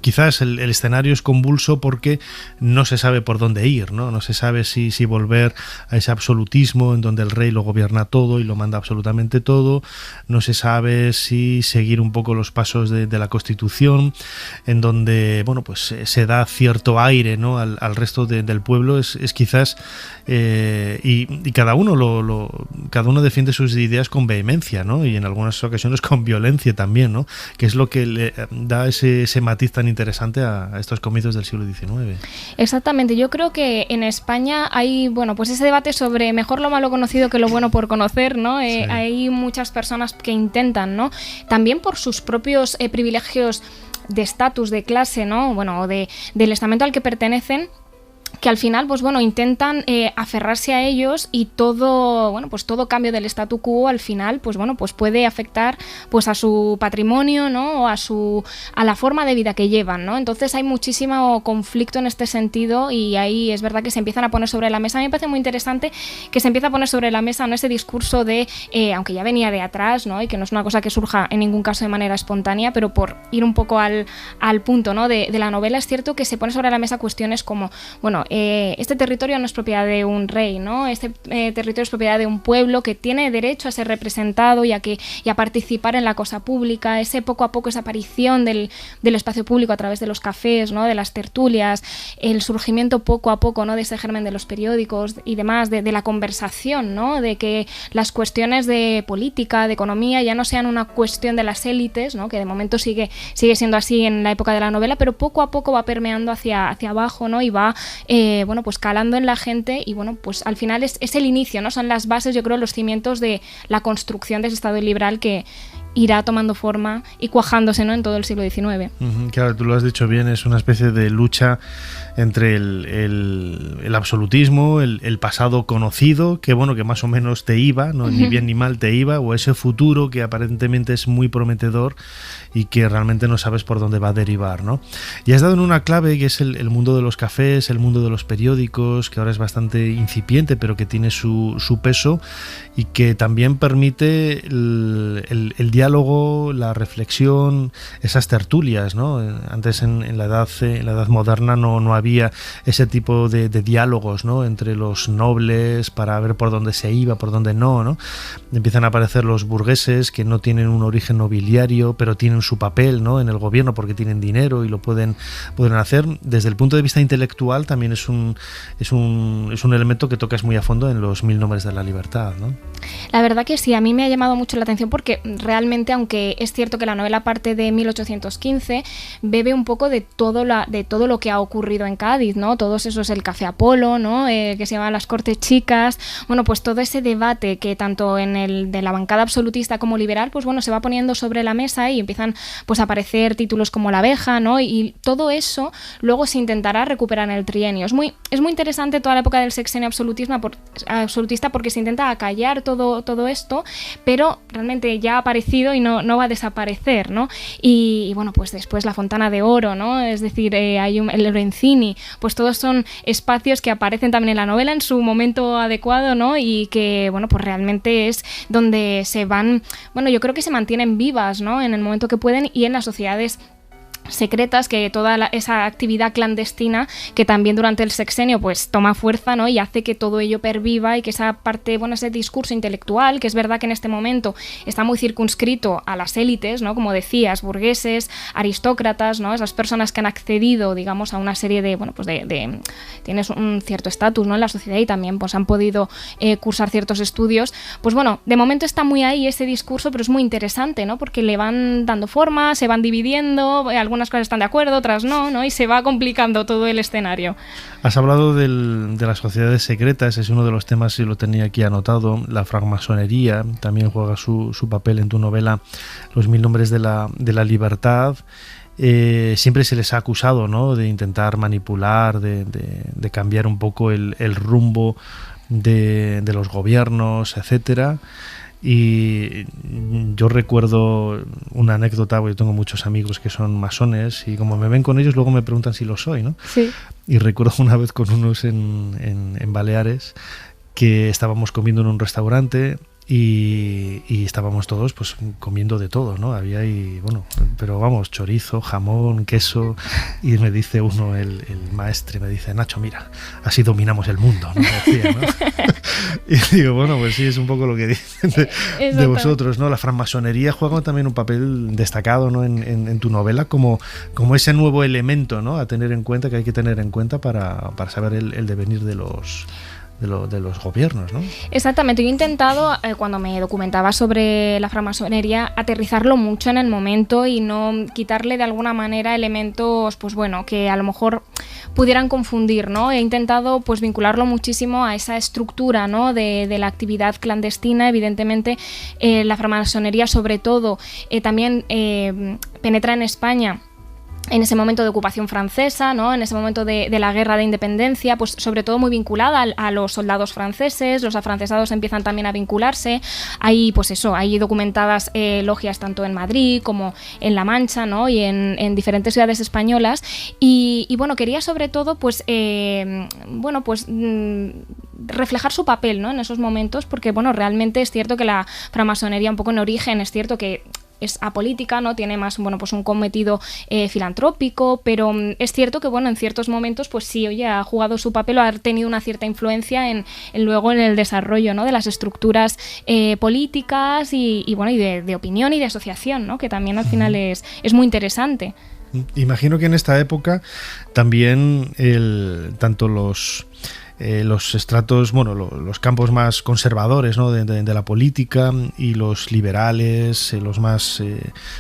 quizás el escenario es convulso porque no se sabe por dónde ir, ¿no? No se sabe si volver a ese absolutismo en donde el rey lo gobierna todo y lo manda absolutamente todo. No se sabe si seguir un poco los pasos de la Constitución, en donde, bueno, pues se da cierto aire, ¿no? al resto del pueblo. Es quizás y cada uno defiende sus ideas con vehemencia, ¿no? Y en algunas ocasiones con violencia también, ¿no? Que es lo que le da ese matiz tan interesante a estos comienzos del siglo XIX. Exactamente, yo creo que en España hay, bueno, pues ese debate sobre mejor lo malo conocido que lo bueno por conocer, ¿no? Sí. Hay muchas personas que intentan, ¿no? También por sus propios privilegios de estatus, de clase, ¿no? Bueno, del estamento al que pertenecen, que al final, pues bueno, intentan aferrarse a ellos, y todo cambio del statu quo al final, pues bueno, pues puede afectar pues a su patrimonio, ¿no? O a la forma de vida que llevan, ¿no? Entonces hay muchísimo conflicto en este sentido, y ahí es verdad que se empiezan a poner sobre la mesa. A mí me parece muy interesante que se empieza a poner sobre la mesa, ¿no? Ese discurso de, aunque ya venía de atrás, ¿no? Y que no es una cosa que surja en ningún caso de manera espontánea, pero por ir un poco al punto, ¿no? de la novela, es cierto que se pone sobre la mesa cuestiones como, bueno, este territorio no es propiedad de un rey, ¿no? Este territorio es propiedad de un pueblo que tiene derecho a ser representado y a participar en la cosa pública. Ese poco a poco, esa aparición del espacio público a través de los cafés, ¿no? De las tertulias, el surgimiento poco a poco, ¿no? De ese germen de los periódicos y demás, de la conversación, ¿no? De que las cuestiones de política, de economía, ya no sean una cuestión de las élites, ¿no? Que de momento sigue siendo así en la época de la novela, pero poco a poco va permeando hacia abajo, ¿no? Y va pues calando en la gente, y bueno, pues al final es el inicio, ¿no? Son las bases, yo creo, los cimientos de la construcción de ese Estado liberal que irá tomando forma y cuajándose, ¿no? En todo el siglo XIX. Claro, tú lo has dicho bien, es una especie de lucha entre el absolutismo, el pasado conocido, que bueno, que más o menos te iba, ¿no? Ni bien ni mal te iba, o ese futuro que aparentemente es muy prometedor y que realmente no sabes por dónde va a derivar, ¿no? Y has dado en una clave que es el mundo de los cafés, el mundo de los periódicos, que ahora es bastante incipiente, pero que tiene su peso, y que también permite el diálogo, la reflexión, esas tertulias, ¿no? Antes en la edad moderna no había ese tipo de diálogos, ¿no? Entre los nobles para ver por dónde se iba, por dónde no. Empiezan a aparecer los burgueses que no tienen un origen nobiliario, pero tienen su papel, ¿no? En el gobierno porque tienen dinero y lo pueden hacer. Desde el punto de vista intelectual también es un elemento que tocas muy a fondo en los 1000 nombres de la libertad, ¿no? La verdad que sí, a mí me ha llamado mucho la atención porque realmente, aunque es cierto que la novela parte de 1815, bebe un poco de todo lo que ha ocurrido en Cádiz, ¿no? Todos esos, el Café Apolo, ¿no? Que se llama Las Cortes Chicas, bueno, pues todo ese debate que tanto en el de la bancada absolutista como liberal, pues bueno, se va poniendo sobre la mesa y empiezan pues a aparecer títulos como La Abeja, ¿no? Y todo eso luego se intentará recuperar en el trienio. Es muy interesante toda la época del sexenio absolutista porque se intenta acallar todo esto, pero realmente ya ha aparecido y no va a desaparecer, ¿no? Y bueno, pues después la Fontana de Oro, ¿no? Es decir, hay el Lorenzini, pues todos son espacios que aparecen también en la novela en su momento adecuado, ¿no? Y que, bueno, pues realmente es donde se van, bueno, yo creo que se mantienen vivas, ¿no? En el momento que pueden, y en las sociedades secretas, que toda esa actividad clandestina que también durante el sexenio pues toma fuerza, ¿no? Y hace que todo ello perviva, y que esa parte, bueno, ese discurso intelectual, que es verdad que en este momento está muy circunscrito a las élites, ¿no? Como decías, burgueses, aristócratas, ¿no? Esas personas que han accedido, digamos, a una serie de, bueno, pues tienes un cierto estatus, ¿no? En la sociedad, y también pues han podido cursar ciertos estudios. Pues bueno, de momento está muy ahí ese discurso, pero es muy interesante, ¿no? Porque le van dando forma, se van dividiendo, algunas cosas están de acuerdo, otras no, y se va complicando todo el escenario. Has hablado de las sociedades secretas, es uno de los temas, y lo tenía aquí anotado. La francmasonería también juega su papel en tu novela Los 1000 nombres de la libertad. siempre se les ha acusado, ¿no?, de intentar manipular, de cambiar un poco el rumbo de los gobiernos, etcétera. Y yo recuerdo una anécdota, porque tengo muchos amigos que son masones y como me ven con ellos luego me preguntan si lo soy, ¿no? Sí. Y recuerdo una vez con unos en Baleares que estábamos comiendo en un restaurante y estábamos todos pues comiendo de todo, ¿no? Había ahí, bueno, pero vamos, chorizo, jamón, queso, y me dice uno, el maestre, me dice: Nacho, mira, así dominamos el mundo, ¿no? Decía, ¿no? Y digo, bueno, pues sí, es un poco lo que dicen de vosotros, ¿no? La francmasonería juega también un papel destacado, ¿no?, en tu novela como ese nuevo elemento, ¿no?, a tener en cuenta, que hay que tener en cuenta para saber el devenir de los gobiernos, ¿no? Exactamente, yo he intentado, cuando me documentaba sobre la francmasonería, aterrizarlo mucho en el momento y no quitarle de alguna manera elementos, pues bueno, que a lo mejor pudieran confundir, ¿no? He intentado pues vincularlo muchísimo a esa estructura, ¿no?, de la actividad clandestina. Evidentemente, la francmasonería sobre todo también penetra en España en ese momento de ocupación francesa, ¿no?, en ese momento de la guerra de independencia, pues sobre todo muy vinculada a los soldados franceses. Los afrancesados empiezan también a vincularse. Hay, pues eso, hay documentadas logias tanto en Madrid como en La Mancha, ¿no?, y en diferentes ciudades españolas. Y bueno, quería sobre todo, pues, reflejar su papel, ¿no?, en esos momentos, porque bueno, realmente es cierto que la francmasonería un poco en origen es cierto que es apolítica, ¿no?, tiene más, bueno, pues un cometido filantrópico, pero es cierto que bueno, en ciertos momentos pues sí, oye, ha jugado su papel o ha tenido una cierta influencia luego en el desarrollo, ¿no?, de las estructuras políticas y bueno, y de opinión y de asociación, ¿no?, que también al final es muy interesante. Imagino que en esta época también tanto los estratos, bueno, los campos más conservadores, ¿no?, de la política, y los liberales, los más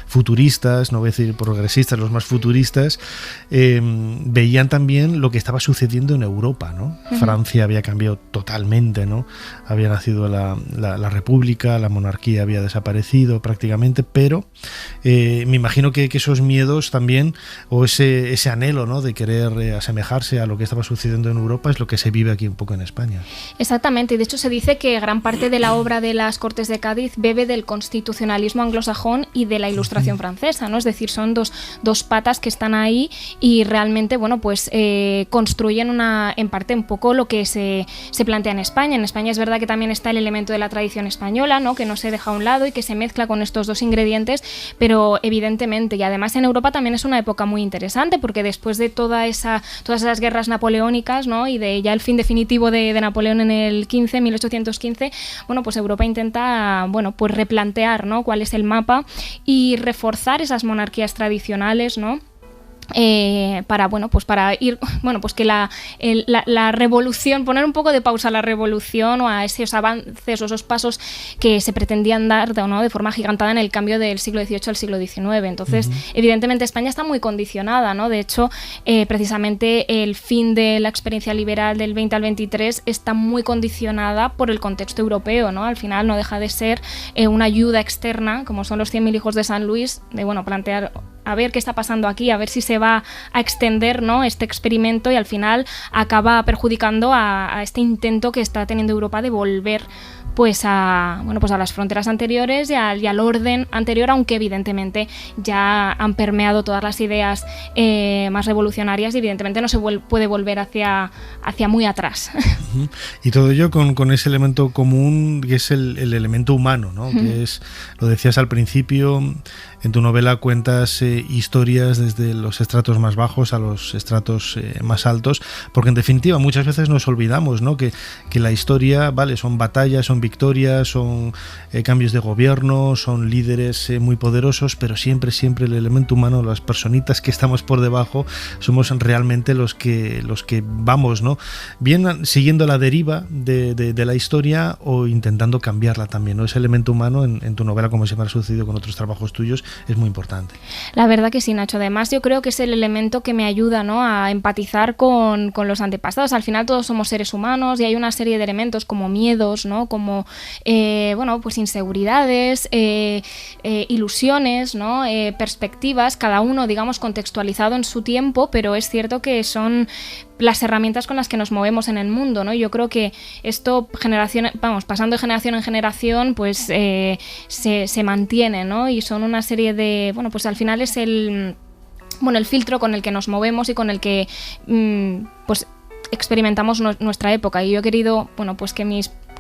futuristas, no voy a decir progresistas, los más futuristas, veían también lo que estaba sucediendo en Europa, ¿no? Uh-huh. Francia había cambiado totalmente, ¿no? Había nacido la República, la monarquía había desaparecido prácticamente, pero me imagino que esos miedos también, o ese anhelo, ¿no?, de querer asemejarse a lo que estaba sucediendo en Europa, es lo que se vive aquí un poco en España. Exactamente, y de hecho se dice que gran parte de la obra de las Cortes de Cádiz bebe del constitucionalismo anglosajón y de la Ilustración francesa, ¿no? Es decir, son dos patas que están ahí y realmente, bueno, pues construyen en parte un poco lo que se plantea en España. En España es verdad que también está el elemento de la tradición española, ¿no?, que no se deja a un lado y que se mezcla con estos dos ingredientes, pero evidentemente, y además en Europa también es una época muy interesante, porque después de todas esas guerras napoleónicas, ¿no?, y de ya el fin definitivo de Napoleón en el 1815, bueno, pues Europa intenta, bueno, pues replantear, ¿no?, cuál es el mapa y reforzar esas monarquías tradicionales, ¿no?, para ir, bueno, pues que la revolución, poner un poco de pausa a la revolución o a esos avances o esos pasos que se pretendían dar, ¿no?, de forma agigantada en el cambio del siglo XVIII al siglo XIX. Entonces, evidentemente España está muy condicionada, ¿no? De hecho, precisamente el fin de la experiencia liberal del 20 al 23 está muy condicionada por el contexto europeo, ¿no? Al final no deja de ser una ayuda externa, como son los 100.000 hijos de San Luis, de bueno, plantear a ver qué está pasando aquí, a ver si se va a extender, ¿no?, este experimento, y al final acaba perjudicando a este intento que está teniendo Europa de volver pues a las fronteras anteriores y al orden anterior, aunque evidentemente ya han permeado todas las ideas más revolucionarias y evidentemente no se puede volver hacia muy atrás. Y todo ello con ese elemento común que es el elemento humano, ¿no? Que es, lo decías al principio, en tu novela cuentas historias desde los estratos más bajos a los estratos más altos, porque en definitiva muchas veces nos olvidamos, ¿no?, que la historia, vale, son batallas, son victorias, son cambios de gobierno, son líderes muy poderosos, pero siempre el elemento humano, las personitas que estamos por debajo, somos realmente los que vamos, ¿no?, bien siguiendo la deriva de la historia o intentando cambiarla también, ¿no? Ese elemento humano en tu novela, como siempre ha sucedido con otros trabajos tuyos, es muy importante. La verdad que sí, Nacho. Además, yo creo que es el elemento que me ayuda, ¿no?, a empatizar con los antepasados. Al final todos somos seres humanos y hay una serie de elementos como miedos, ¿no?, como como bueno, pues inseguridades, ilusiones, ¿no? Perspectivas, cada uno, digamos, contextualizado en su tiempo, pero es cierto que son las herramientas con las que nos movemos en el mundo, ¿no? Yo creo que esto, pasando de generación en generación, pues se mantiene, ¿no? Y son una serie de, bueno, pues al final es el filtro con el que nos movemos y con el que pues experimentamos nuestra época. Y yo he querido, bueno, pues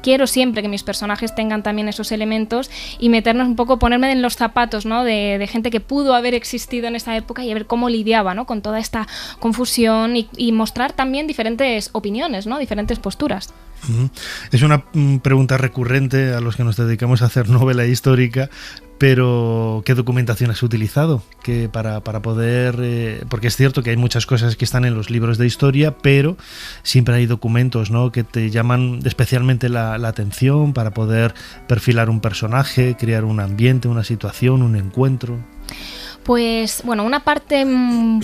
quiero siempre que mis personajes tengan también esos elementos y meternos un poco, ponerme en los zapatos, ¿no? de gente que pudo haber existido en esa época y a ver cómo lidiaba, ¿no? Con toda esta confusión y mostrar también diferentes opiniones, ¿no? Diferentes posturas. Es una pregunta recurrente a los que nos dedicamos a hacer novela histórica, pero ¿qué documentación has utilizado? Que para poder, porque es cierto que hay muchas cosas que están en los libros de historia, pero siempre hay documentos, ¿no? Que te llaman especialmente la atención para poder perfilar un personaje, crear un ambiente, una situación, un encuentro. Pues bueno, una parte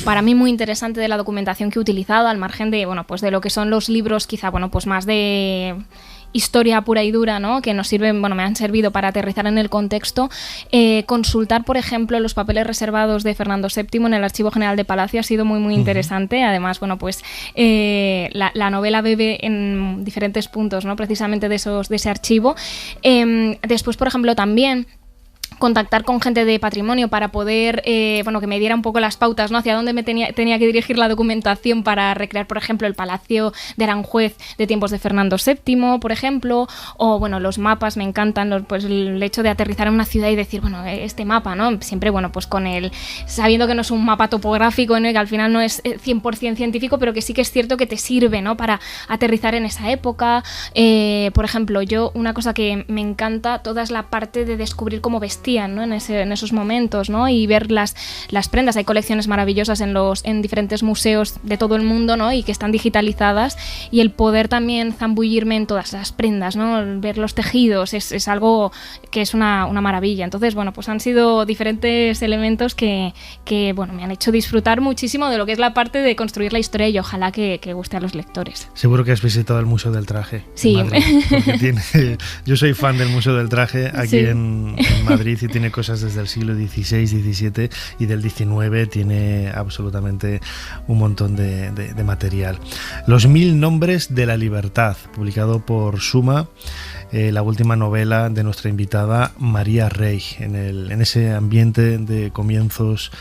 para mí muy interesante de la documentación que he utilizado, al margen de, bueno, pues de lo que son los libros quizá, bueno, pues más de historia pura y dura, ¿no? Que nos sirven, bueno, me han servido para aterrizar en el contexto. Consultar, por ejemplo, los papeles reservados de Fernando VII en el Archivo General de Palacio ha sido muy interesante. Además, bueno, pues la novela bebe en diferentes puntos, ¿no? Precisamente de ese archivo. Después, por ejemplo, también contactar con gente de patrimonio para poder, que me diera un poco las pautas, ¿no? Hacia dónde me tenía que dirigir la documentación para recrear, por ejemplo, el Palacio de Aranjuez de tiempos de Fernando VII, por ejemplo, o, bueno, los mapas me encantan, pues el hecho de aterrizar en una ciudad y decir, bueno, este mapa, ¿no? Siempre, bueno, pues sabiendo que no es un mapa topográfico, ¿no? Y que al final no es 100% científico, pero que sí que es cierto que te sirve, ¿no? Para aterrizar en esa época. Por ejemplo, una cosa que me encanta, toda es la parte de descubrir cómo vestían, ¿no? En esos momentos, ¿no? Y ver las prendas. Hay colecciones maravillosas en diferentes museos de todo el mundo, ¿no? Y que están digitalizadas, y el poder también zambullirme en todas las prendas, ¿no? Ver los tejidos es algo que es una maravilla. Entonces, bueno, pues han sido diferentes elementos que bueno, me han hecho disfrutar muchísimo de lo que es la parte de construir la historia, y ojalá que guste a los lectores. Seguro que has visitado el Museo del Traje. Sí. Yo soy fan del Museo del Traje aquí en Madrid, y tiene cosas desde el siglo XVI, XVII y del XIX, tiene absolutamente un montón de material. Los 1000 nombres de la libertad, publicado por Suma, la última novela de nuestra invitada María Rey, en ese ambiente de comienzos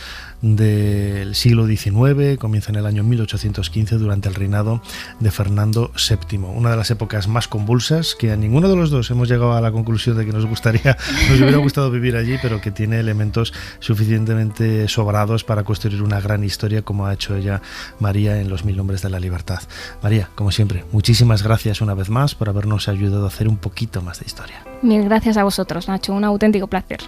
del siglo XIX, comienza en el año 1815 durante el reinado de Fernando VII, una de las épocas más convulsas, que a ninguno de los dos hemos llegado a la conclusión de que nos hubiera gustado vivir allí, pero que tiene elementos suficientemente sobrados para construir una gran historia, como ha hecho ella, María, en los 1000 nombres de la libertad. María, como siempre, muchísimas gracias una vez más por habernos ayudado a hacer un poquito más de historia. Mil gracias a vosotros, Nacho, un auténtico placer.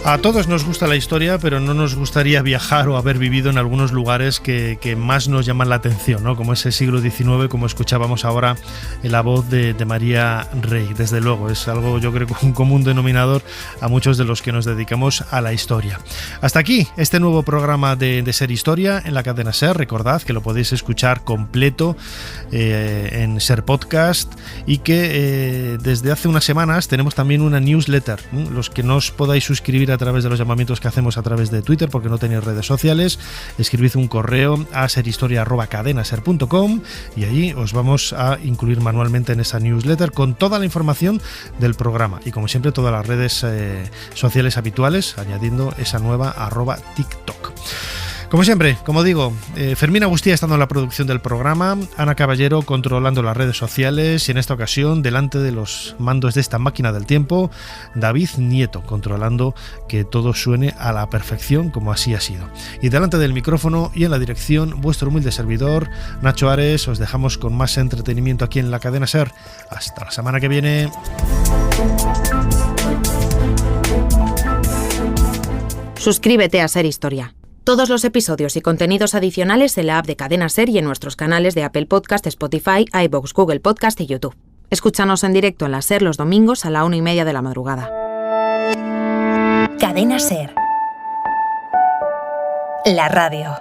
A todos nos gusta la historia, pero no nos gustaría viajar o haber vivido en algunos lugares que más nos llaman la atención, ¿no? Como ese siglo XIX, como escuchábamos ahora en la voz de María Rey. Desde luego, es algo, yo creo, un común denominador a muchos de los que nos dedicamos a la historia. Hasta aquí este nuevo programa de Ser Historia en la cadena SER. Recordad que lo podéis escuchar completo en SER Podcast, y que desde hace unas semanas tenemos también una newsletter. Los que no os podáis suscribir a través de los llamamientos que hacemos a través de Twitter, porque no tenéis redes sociales, escribid un correo a serhistoria@cadenaser.com y allí os vamos a incluir manualmente en esa newsletter con toda la información del programa y, como siempre, todas las redes sociales habituales, añadiendo esa nueva @TikTok. Como siempre, como digo, Fermín Agustía estando en la producción del programa, Ana Caballero controlando las redes sociales y en esta ocasión, delante de los mandos de esta máquina del tiempo, David Nieto controlando que todo suene a la perfección como así ha sido. Y delante del micrófono y en la dirección, vuestro humilde servidor, Nacho Ares. Os dejamos con más entretenimiento aquí en la cadena SER. Hasta la semana que viene. Suscríbete a Ser Historia. Todos los episodios y contenidos adicionales en la app de Cadena SER y en nuestros canales de Apple Podcast, Spotify, iVoox, Google Podcast y YouTube. Escúchanos en directo en la SER los domingos a la 1:30 de la madrugada. Cadena SER. La radio.